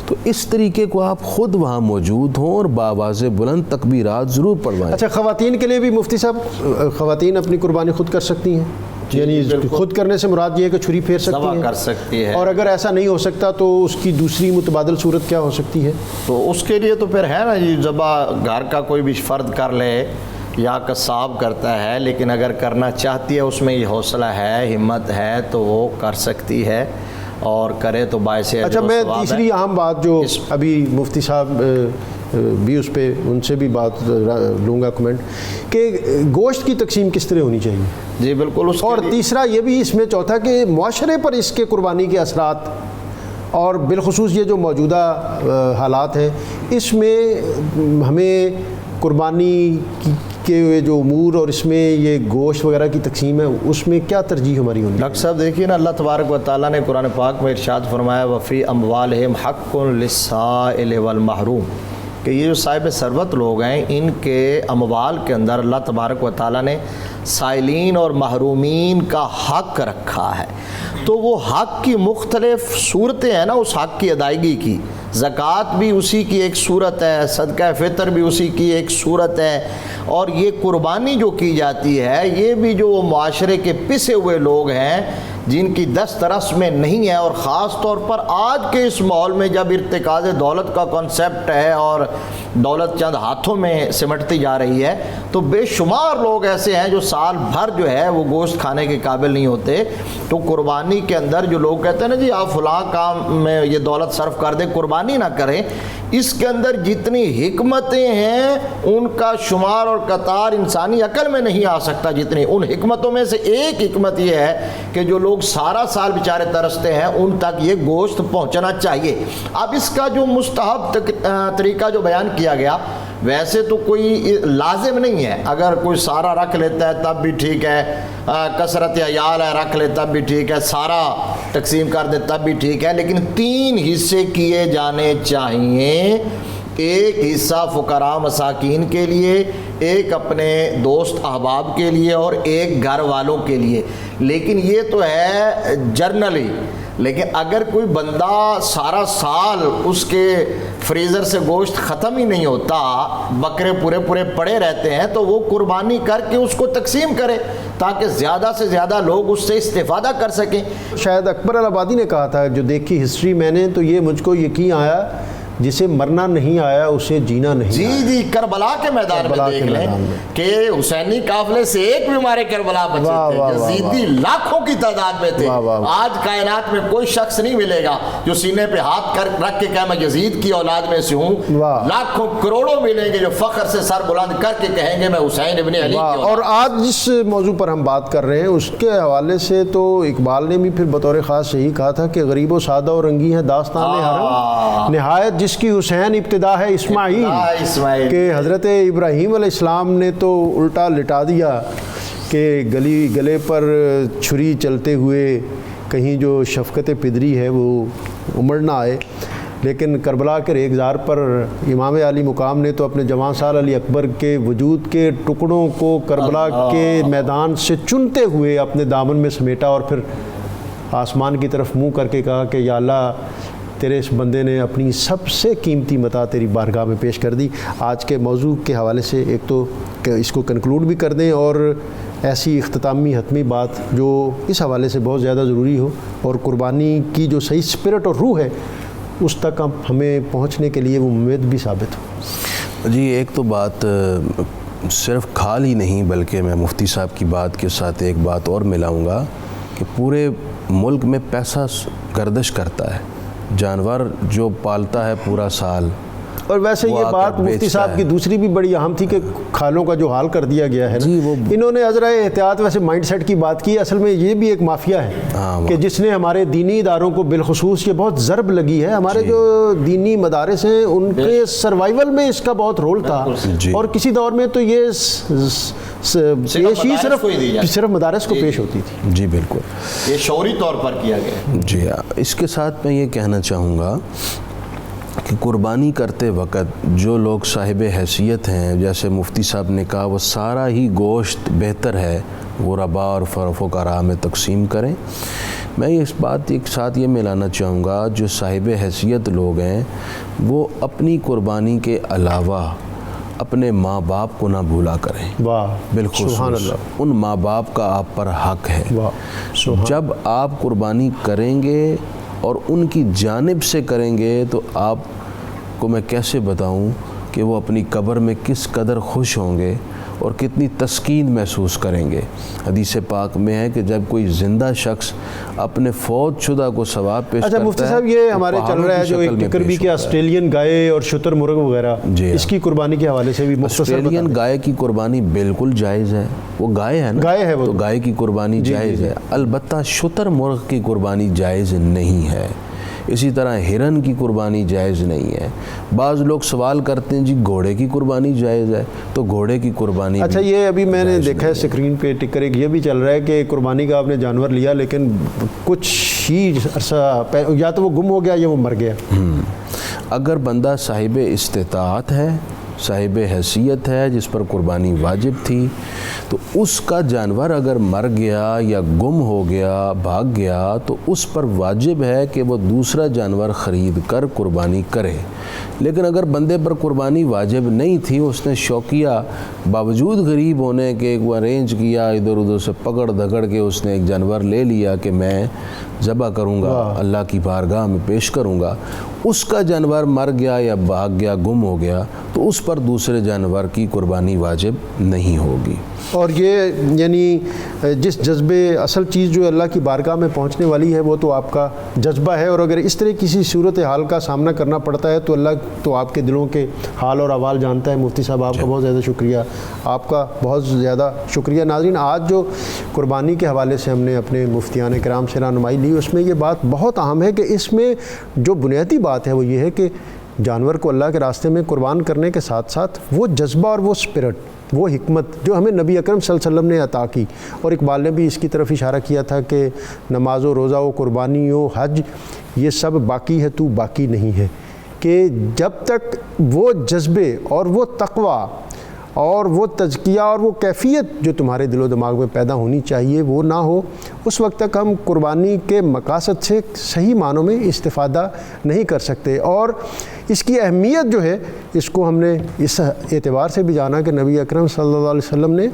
Speaker 2: تو اس طریقے کو آپ خود وہاں موجود ہوں اور بآواز بلند تکبیرات ضرور پڑھوائیں۔
Speaker 1: اچھا، خواتین کے لیے بھی مفتی صاحب، خواتین اپنی قربانی خود کر سکتی ہیں؟ یعنی خود کرنے سے مراد یہ ہے کہ چھری پھیر سکتی ہیں،
Speaker 3: کر سکتی ہے،
Speaker 1: اور اگر ایسا نہیں ہو سکتا تو اس کی دوسری متبادل صورت کیا ہو سکتی ہے؟
Speaker 3: تو اس کے لیے تو پھر ہے نا جی، ذبح گھر کا کوئی بھی فرد کر لے یا قصاب کرتا ہے، لیکن اگر کرنا چاہتی ہے، اس میں یہ حوصلہ ہے، ہمت ہے، تو وہ کر سکتی ہے اور کرے تو باعث اجر و ثواب ہے۔
Speaker 1: اچھا، میں تیسری اہم بات جو ابھی مفتی صاحب بھی اس پہ ان سے بھی بات لوں گا کمنٹ کہ گوشت کی تقسیم کس طرح ہونی چاہیے.
Speaker 3: جی بالکل.
Speaker 1: اور تیسرا یہ بھی اس میں چوتھا کہ معاشرے پر اس کے قربانی کے اثرات اور بالخصوص یہ جو موجودہ حالات ہیں اس میں ہمیں قربانی کے جو امور اور اس میں یہ گوشت وغیرہ کی تقسیم ہے اس میں کیا ترجیح ہماری ہونی؟
Speaker 3: ڈاکٹر صاحب دیکھیے نا، اللہ تبارک و تعالیٰ نے قرآن پاک میں ارشاد فرمایا وفی اموالہم حق للسائل والمحروم، کہ یہ جو صاحب ثروت لوگ ہیں ان کے اموال کے اندر اللہ تبارک و تعالیٰ نے سائلین اور محرومین کا حق رکھا ہے. تو وہ حق کی مختلف صورتیں ہیں نا اس حق کی ادائیگی کی. زکوٰۃ بھی اسی کی ایک صورت ہے، صدقہ فطر بھی اسی کی ایک صورت ہے، اور یہ قربانی جو کی جاتی ہے یہ بھی جو معاشرے کے پسے ہوئے لوگ ہیں جن کی دست رس میں نہیں ہے، اور خاص طور پر آج کے اس ماحول میں جب ارتکاز دولت کا کنسیپٹ ہے اور دولت چند ہاتھوں میں سمٹتی جا رہی ہے، تو بے شمار لوگ ایسے ہیں جو سال بھر جو ہے وہ گوشت کھانے کے قابل نہیں ہوتے. تو قربانی کے اندر جو لوگ کہتے ہیں نا جی آپ فلاں کام میں یہ دولت صرف کر دیں، قربانی نہ کریں، اس کے اندر جتنی حکمتیں ہیں ان کا شمار اور قطار انسانی عقل میں نہیں آ سکتا. جتنی ان حکمتوں میں سے ایک حکمت یہ ہے کہ جو لوگ سارا سال بیچارے ترستے ہیں ان تک یہ گوشت پہنچنا چاہیے. اب اس کا جو مستحب طریقہ جو بیان کیا گیا ویسے تو کوئی لازم نہیں ہے، اگر کوئی سارا رکھ لیتا ہے تب بھی ٹھیک ہے، کثرت عیال ہے رکھ لے تب بھی ٹھیک ہے، سارا تقسیم کر دے تب بھی ٹھیک ہے، لیکن 3 حصے کیے جانے چاہیے. ایک حصہ فقراء مساکین کے لیے، ایک اپنے دوست احباب کے لیے، اور ایک گھر والوں کے لیے. لیکن یہ تو ہے جرنلی، لیکن اگر کوئی بندہ سارا سال اس کے فریزر سے گوشت ختم ہی نہیں ہوتا، بکرے پورے پڑے رہتے ہیں، تو وہ قربانی کر کے اس کو تقسیم کرے تاکہ زیادہ سے زیادہ لوگ اس سے استفادہ کر سکیں.
Speaker 1: شاید اکبر الآبادی نے کہا تھا، جو دیکھی ہسٹری میں نے تو یہ مجھ کو یقین آیا جسے مرنا نہیں آیا اسے جینا نہیں
Speaker 3: جی
Speaker 1: آیا.
Speaker 3: جی کربلا کے میدان میں دیکھ لیں کہ حسینی قافلے سے ایک بھی ہمارے کربلا بچے تھے، یزیدی لاکھوں کی تعداد میں تھے. آج کائنات میں کوئی شخص نہیں ملے گا جو سینے پہ ہاتھ رکھ کے کہے میں یزید کی اولاد میں سے ہوں. لاکھوں کروڑوں ملیں گے جو فخر سے سر بلند کر کے کہیں گے میں حسین ابن علی کی اولاد.
Speaker 1: اور آج جس موضوع پر ہم بات کر رہے ہیں اس کے حوالے سے تو اقبال نے بھی پھر بطور خاص یہی کہا تھا کہ غریب و سادہ و رنگی ہے داستان حرم، نہایت جس کی حسین ابتدا ہے اسماعیل، کہ حضرت ابراہیم علیہ السلام نے تو الٹا لٹا دیا کہ گلے پر چھری چلتے ہوئے کہیں جو شفقت پدری ہے وہ امڑ نہ آئے. لیکن کربلا کے ریگزار پر امام علی مقام نے تو اپنے جوان سال علی اکبر کے وجود کے ٹکڑوں کو کربلا کے میدان سے چنتے ہوئے اپنے دامن میں سمیٹا اور پھر آسمان کی طرف منہ کر کے کہا کہ یا اللہ تیرے اس بندے نے اپنی سب سے قیمتی متاع تیری بارگاہ میں پیش کر دی. آج کے موضوع کے حوالے سے ایک تو کہ اس کو کنکلوڈ بھی کر دیں اور ایسی اختتامی حتمی بات جو اس حوالے سے بہت زیادہ ضروری ہو اور قربانی کی جو صحیح اسپرٹ اور روح ہے اس تک ہمیں پہنچنے کے لیے وہ ممید بھی ثابت ہو.
Speaker 2: جی ایک تو بات صرف کھال ہی نہیں بلکہ میں مفتی صاحب کی بات کے ساتھ ایک بات اور ملاؤں گا کہ پورے ملک میں پیسہ گردش کرتا ہے. جانور جو پالتا ہے پورا سال،
Speaker 1: اور ویسے یہ بات مفتی صاحب کی دوسری بھی بڑی اہم تھی کہ کھالوں کا جو حال کر دیا گیا ہے نا، انہوں نے عذرا احتیاط ویسے مائنڈ سیٹ کی بات کی. اصل میں یہ بھی ایک مافیا ہے کہ جس نے ہمارے دینی اداروں کو بالخصوص یہ بہت ضرب لگی ہے. ہمارے جو دینی مدارس ہیں ان کے سروائیول میں اس کا بہت رول تھا، اور کسی دور میں تو یہ پیش ہی صرف مدارس کو پیش ہوتی تھی.
Speaker 2: جی بالکل،
Speaker 3: یہ شعوری طور پر کیا گیا.
Speaker 2: جی اس کے ساتھ میں یہ کہنا چاہوں گا کہ قربانی کرتے وقت جو لوگ صاحب حیثیت ہیں، جیسے مفتی صاحب نے کہا، وہ سارا ہی گوشت بہتر ہے غرباء اور فقراء میں تقسیم کریں. میں اس بات ایک ساتھ یہ ملانا چاہوں گا جو صاحب حیثیت لوگ ہیں وہ اپنی قربانی کے علاوہ اپنے ماں باپ کو نہ بھولا کریں. بالخصوص ان ماں باپ کا آپ پر حق ہے. جب آپ قربانی کریں گے اور ان کی جانب سے کریں گے تو آپ کو میں کیسے بتاؤں کہ وہ اپنی قبر میں کس قدر خوش ہوں گے اور کتنی تسکین محسوس کریں گے۔ حدیث پاک میں ہے کہ جب کوئی زندہ شخص اپنے فوت شدہ کو ثواب پیش کرتا ہے۔
Speaker 1: اچھا مفتی صاحب، یہ ہمارے چل رہا ہے جو ایک ٹکر بھی کہ آسٹریلین گائے اور شتر مرغ وغیرہ، اس کی قربانی کے حوالے سے بھی مختصر
Speaker 2: آسٹریلین گائے کی قربانی بالکل جائز ہے، وہ گائے ہے نا،
Speaker 1: گائے ہے وہ،
Speaker 2: تو گائے کی قربانی جائز ہے۔ البتہ شتر مرغ کی قربانی جائز نہیں ہے، اسی طرح ہرن کی قربانی جائز نہیں ہے۔ بعض لوگ سوال کرتے ہیں جی گھوڑے کی قربانی جائز ہے، تو گھوڑے کی قربانی
Speaker 1: اچھا یہ ابھی میں نے دیکھا ہے اسکرین پہ ٹکر ایک یہ بھی چل رہا ہے کہ قربانی کا آپ نے جانور لیا لیکن کچھ ہی عرصہ یا تو وہ گم ہو گیا یا وہ مر گیا۔
Speaker 2: اگر بندہ صاحب استطاعت ہے، صاحب حیثیت ہے، جس پر قربانی واجب تھی، تو اس کا جانور اگر مر گیا یا گم ہو گیا، بھاگ گیا، تو اس پر واجب ہے کہ وہ دوسرا جانور خرید کر قربانی کرے۔ لیکن اگر بندے پر قربانی واجب نہیں تھی، اس نے شوقیہ باوجود غریب ہونے کے ایک ارینج کیا، ادھر ادھر سے پکڑ دھکڑ کے اس نے ایک جانور لے لیا کہ میں ذبح کروں گا، اللہ کی بارگاہ میں پیش کروں گا، اس کا جانور مر گیا یا بھاگ گیا، گم ہو گیا، تو اس پر دوسرے جانور کی قربانی واجب نہیں ہوگی۔
Speaker 1: اور یہ یعنی جس جذبے اصل چیز جو اللہ کی بارگاہ میں پہنچنے والی ہے وہ تو آپ کا جذبہ ہے، اور اگر اس طرح کسی صورت حال کا سامنا کرنا پڑتا ہے تو اللہ تو آپ کے دلوں کے حال اور احوال جانتا ہے۔ مفتی صاحب آپ کا بہت زیادہ شکریہ، آپ کا بہت زیادہ شکریہ۔ ناظرین، آج جو قربانی کے حوالے سے ہم نے اپنے مفتیان کرام سے رہنمائی لی، اس میں یہ بات بہت اہم ہے کہ اس میں جو بنیادی بات ہے وہ یہ ہے کہ جانور کو اللہ کے راستے میں قربان کرنے کے ساتھ ساتھ وہ جذبہ اور وہ اسپرٹ، وہ حکمت جو ہمیں نبی اکرم صلی اللہ علیہ وسلم نے عطا کی، اور اقبال نے بھی اس کی طرف اشارہ کیا تھا کہ نماز و روزہ و قربانی و حج یہ سب باقی ہے تو باقی نہیں ہے، کہ جب تک وہ جذبے اور وہ تقویٰ اور وہ تزکیہ اور وہ کیفیت جو تمہارے دل و دماغ میں پیدا ہونی چاہیے وہ نہ ہو، اس وقت تک ہم قربانی کے مقاصد سے صحیح معنوں میں استفادہ نہیں کر سکتے۔ اور اس کی اہمیت جو ہے اس کو ہم نے اس اعتبار سے بھی جانا کہ نبی اکرم صلی اللہ علیہ وسلم نے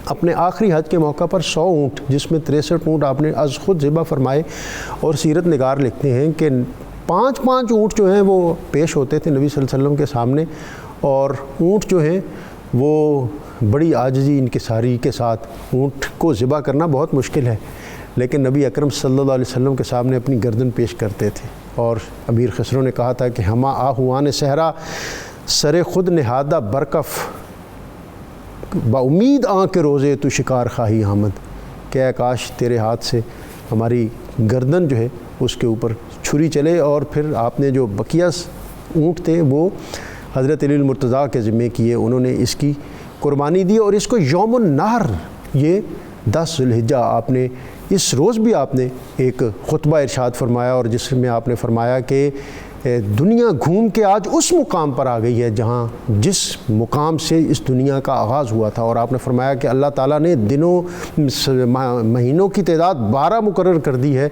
Speaker 1: اپنے آخری حج کے موقع پر 100 اونٹ، جس میں 63 اونٹ آپ نے از خود ذبح فرمائے، اور سیرت نگار لکھتے ہیں کہ 5 اونٹ جو ہیں وہ پیش ہوتے تھے نبی صلی اللہ علیہ وسلم کے سامنے، اور اونٹ جو ہیں وہ بڑی عاجزی انکساری کے ساتھ اونٹ کو ذبح کرنا بہت مشکل ہے، لیکن نبی اکرم صلی اللہ علیہ وسلم کے سامنے اپنی گردن پیش کرتے تھے۔ اور امیر خسرو نے کہا تھا کہ ہما آہوان صحرا سر خود نہادہ برکف با امید آنکھ کے روزے تو شکار خواہی آمد، کہ اے کاش تیرے ہاتھ سے ہماری گردن جو ہے اس کے اوپر چھری چلے۔ اور پھر آپ نے جو بقیہ اونٹ تھے وہ حضرت علی المرتضیٰ کے ذمے کیے، انہوں نے اس کی قربانی دی، اور اس کو یوم النحر، یہ 10 ذوالحجہ آپ نے اس روز بھی آپ نے ایک خطبہ ارشاد فرمایا، اور جس میں آپ نے فرمایا کہ دنیا گھوم کے آج اس مقام پر آ گئی ہے جہاں جس مقام سے اس دنیا کا آغاز ہوا تھا، اور آپ نے فرمایا کہ اللہ تعالیٰ نے مہینوں کی تعداد 12 مقرر کر دی ہے،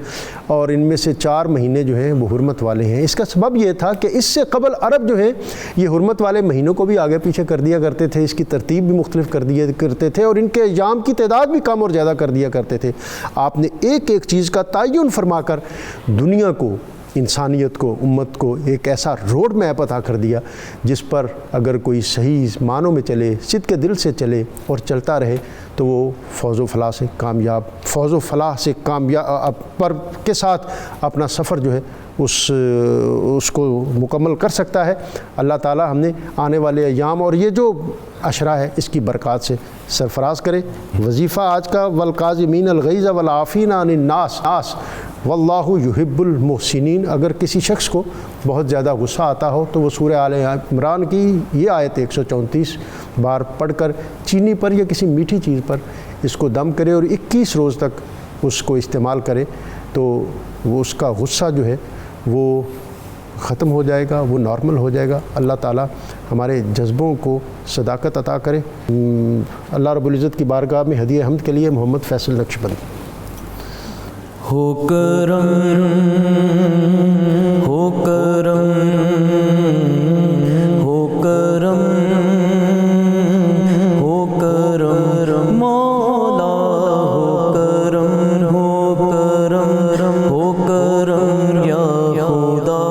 Speaker 1: اور ان میں سے 4 مہینے جو ہیں وہ حرمت والے ہیں۔ اس کا سبب یہ تھا کہ اس سے قبل عرب جو ہیں یہ حرمت والے مہینوں کو بھی آگے پیچھے کر دیا کرتے تھے، اس کی ترتیب بھی مختلف کر دیا کرتے تھے، اور ان کے ایام کی تعداد بھی کم اور زیادہ کر دیا کرتے تھے۔ آپ نے ایک ایک چیز کا تعین فرما کر دنیا کو، انسانیت کو، امت کو ایک ایسا روڈ میپ عطا کر دیا جس پر اگر کوئی صحیح معنوں میں چلے، صدق دل سے چلے اور چلتا رہے تو وہ فوز و فلاح سے کامیاب پر کے ساتھ اپنا سفر جو ہے اس کو مکمل کر سکتا ہے۔ اللہ تعالی ہم نے آنے والے ایام اور یہ جو عشرہ ہے اس کی برکات سے سرفراز کرے۔ وظیفہ آج کا والقاظمین الغیظ والعافین عن الناس واللہ یحب المحسنین۔ اگر کسی شخص کو بہت زیادہ غصہ آتا ہو تو وہ سورہ آل عمران کی یہ آیت 134 بار پڑھ کر چینی پر یا کسی میٹھی چیز پر اس کو دم کرے اور 21 روز تک اس کو استعمال کرے تو وہ اس کا غصہ جو ہے وہ ختم ہو جائے گا، وہ نارمل ہو جائے گا۔ اللہ تعالیٰ ہمارے جذبوں کو صداقت عطا کرے۔ اللہ رب العزت کی بارگاہ میں ہدیہ حمد کے لیے محمد فیصل نقشبندی۔
Speaker 7: ہو کرم ہو کرم ہو کرم ہو کرم مولا ہو کرم ہو کرم ہو کرم یا خدا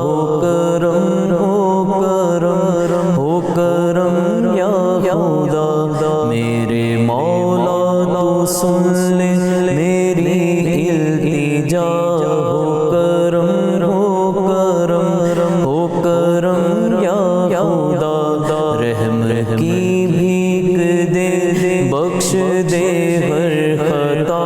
Speaker 7: ہو کرم ہو کرم خدا میرے مولا تو سن لے میری التجا ہو کرم ہو کرم ہو کرم یا خدا رحم کی بھیک دے بخش دے ہر خطا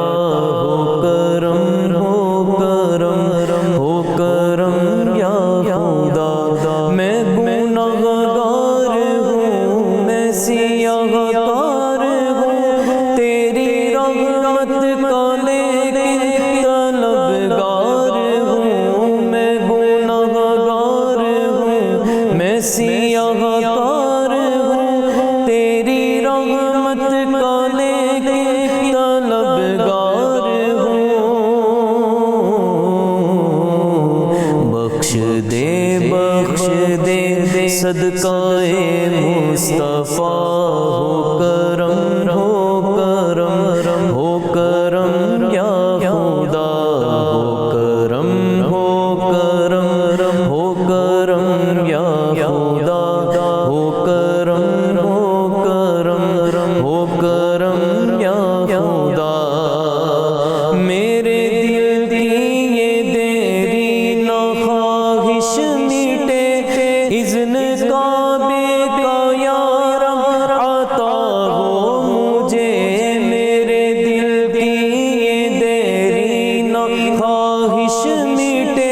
Speaker 7: ہو کرم ہو کرم ہو کرم یا خدا میں گنہگار ہوں میں سیاہ کار ہوں تیری رحمت کا لیکن طلبگار ہوں میں گنہگار ہوں میں سیاہ کار ہوں تیری رحمت کا لیکن طلبگار ہوں بخش دے صدقہ مصطفیٰ ہو کرم ہو کرم ہو کرم یا خدا ہو کرم ہو کرم ہو کرم یا خدا ہو کرم ہو کرم ہو کرم یا خدا میرے دل کی یہ دیری نہ خواہش میٹے اذن کعبے کا یا رب عطا ہو مجھے میرے دل کی یہ دیری نہ خواہش میٹے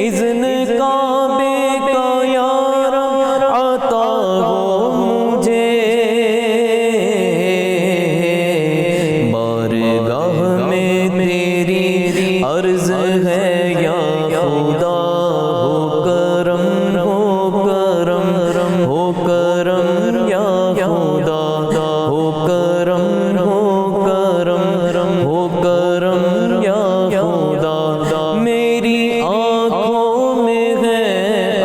Speaker 7: اذن کعبے کا یا رب عطا ہو مجھے بارگاہ میں تیری عرض ہے یا خدا ہو کرم ہو کرم ہو کرم یا خدا ہو کرم ہو کرم ہو کرم یا خدا میری آنکھوں میں ہے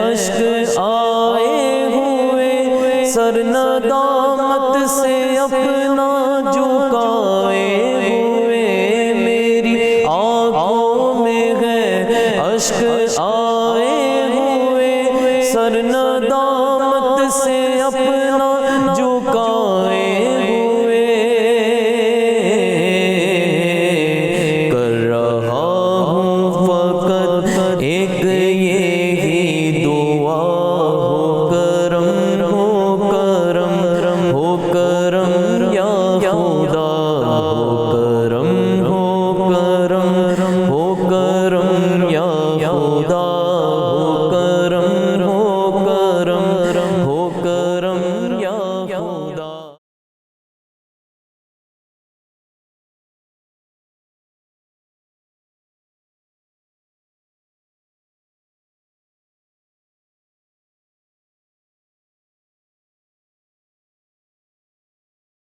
Speaker 7: اشک آئے ہوئے سر ندامت سے اپنا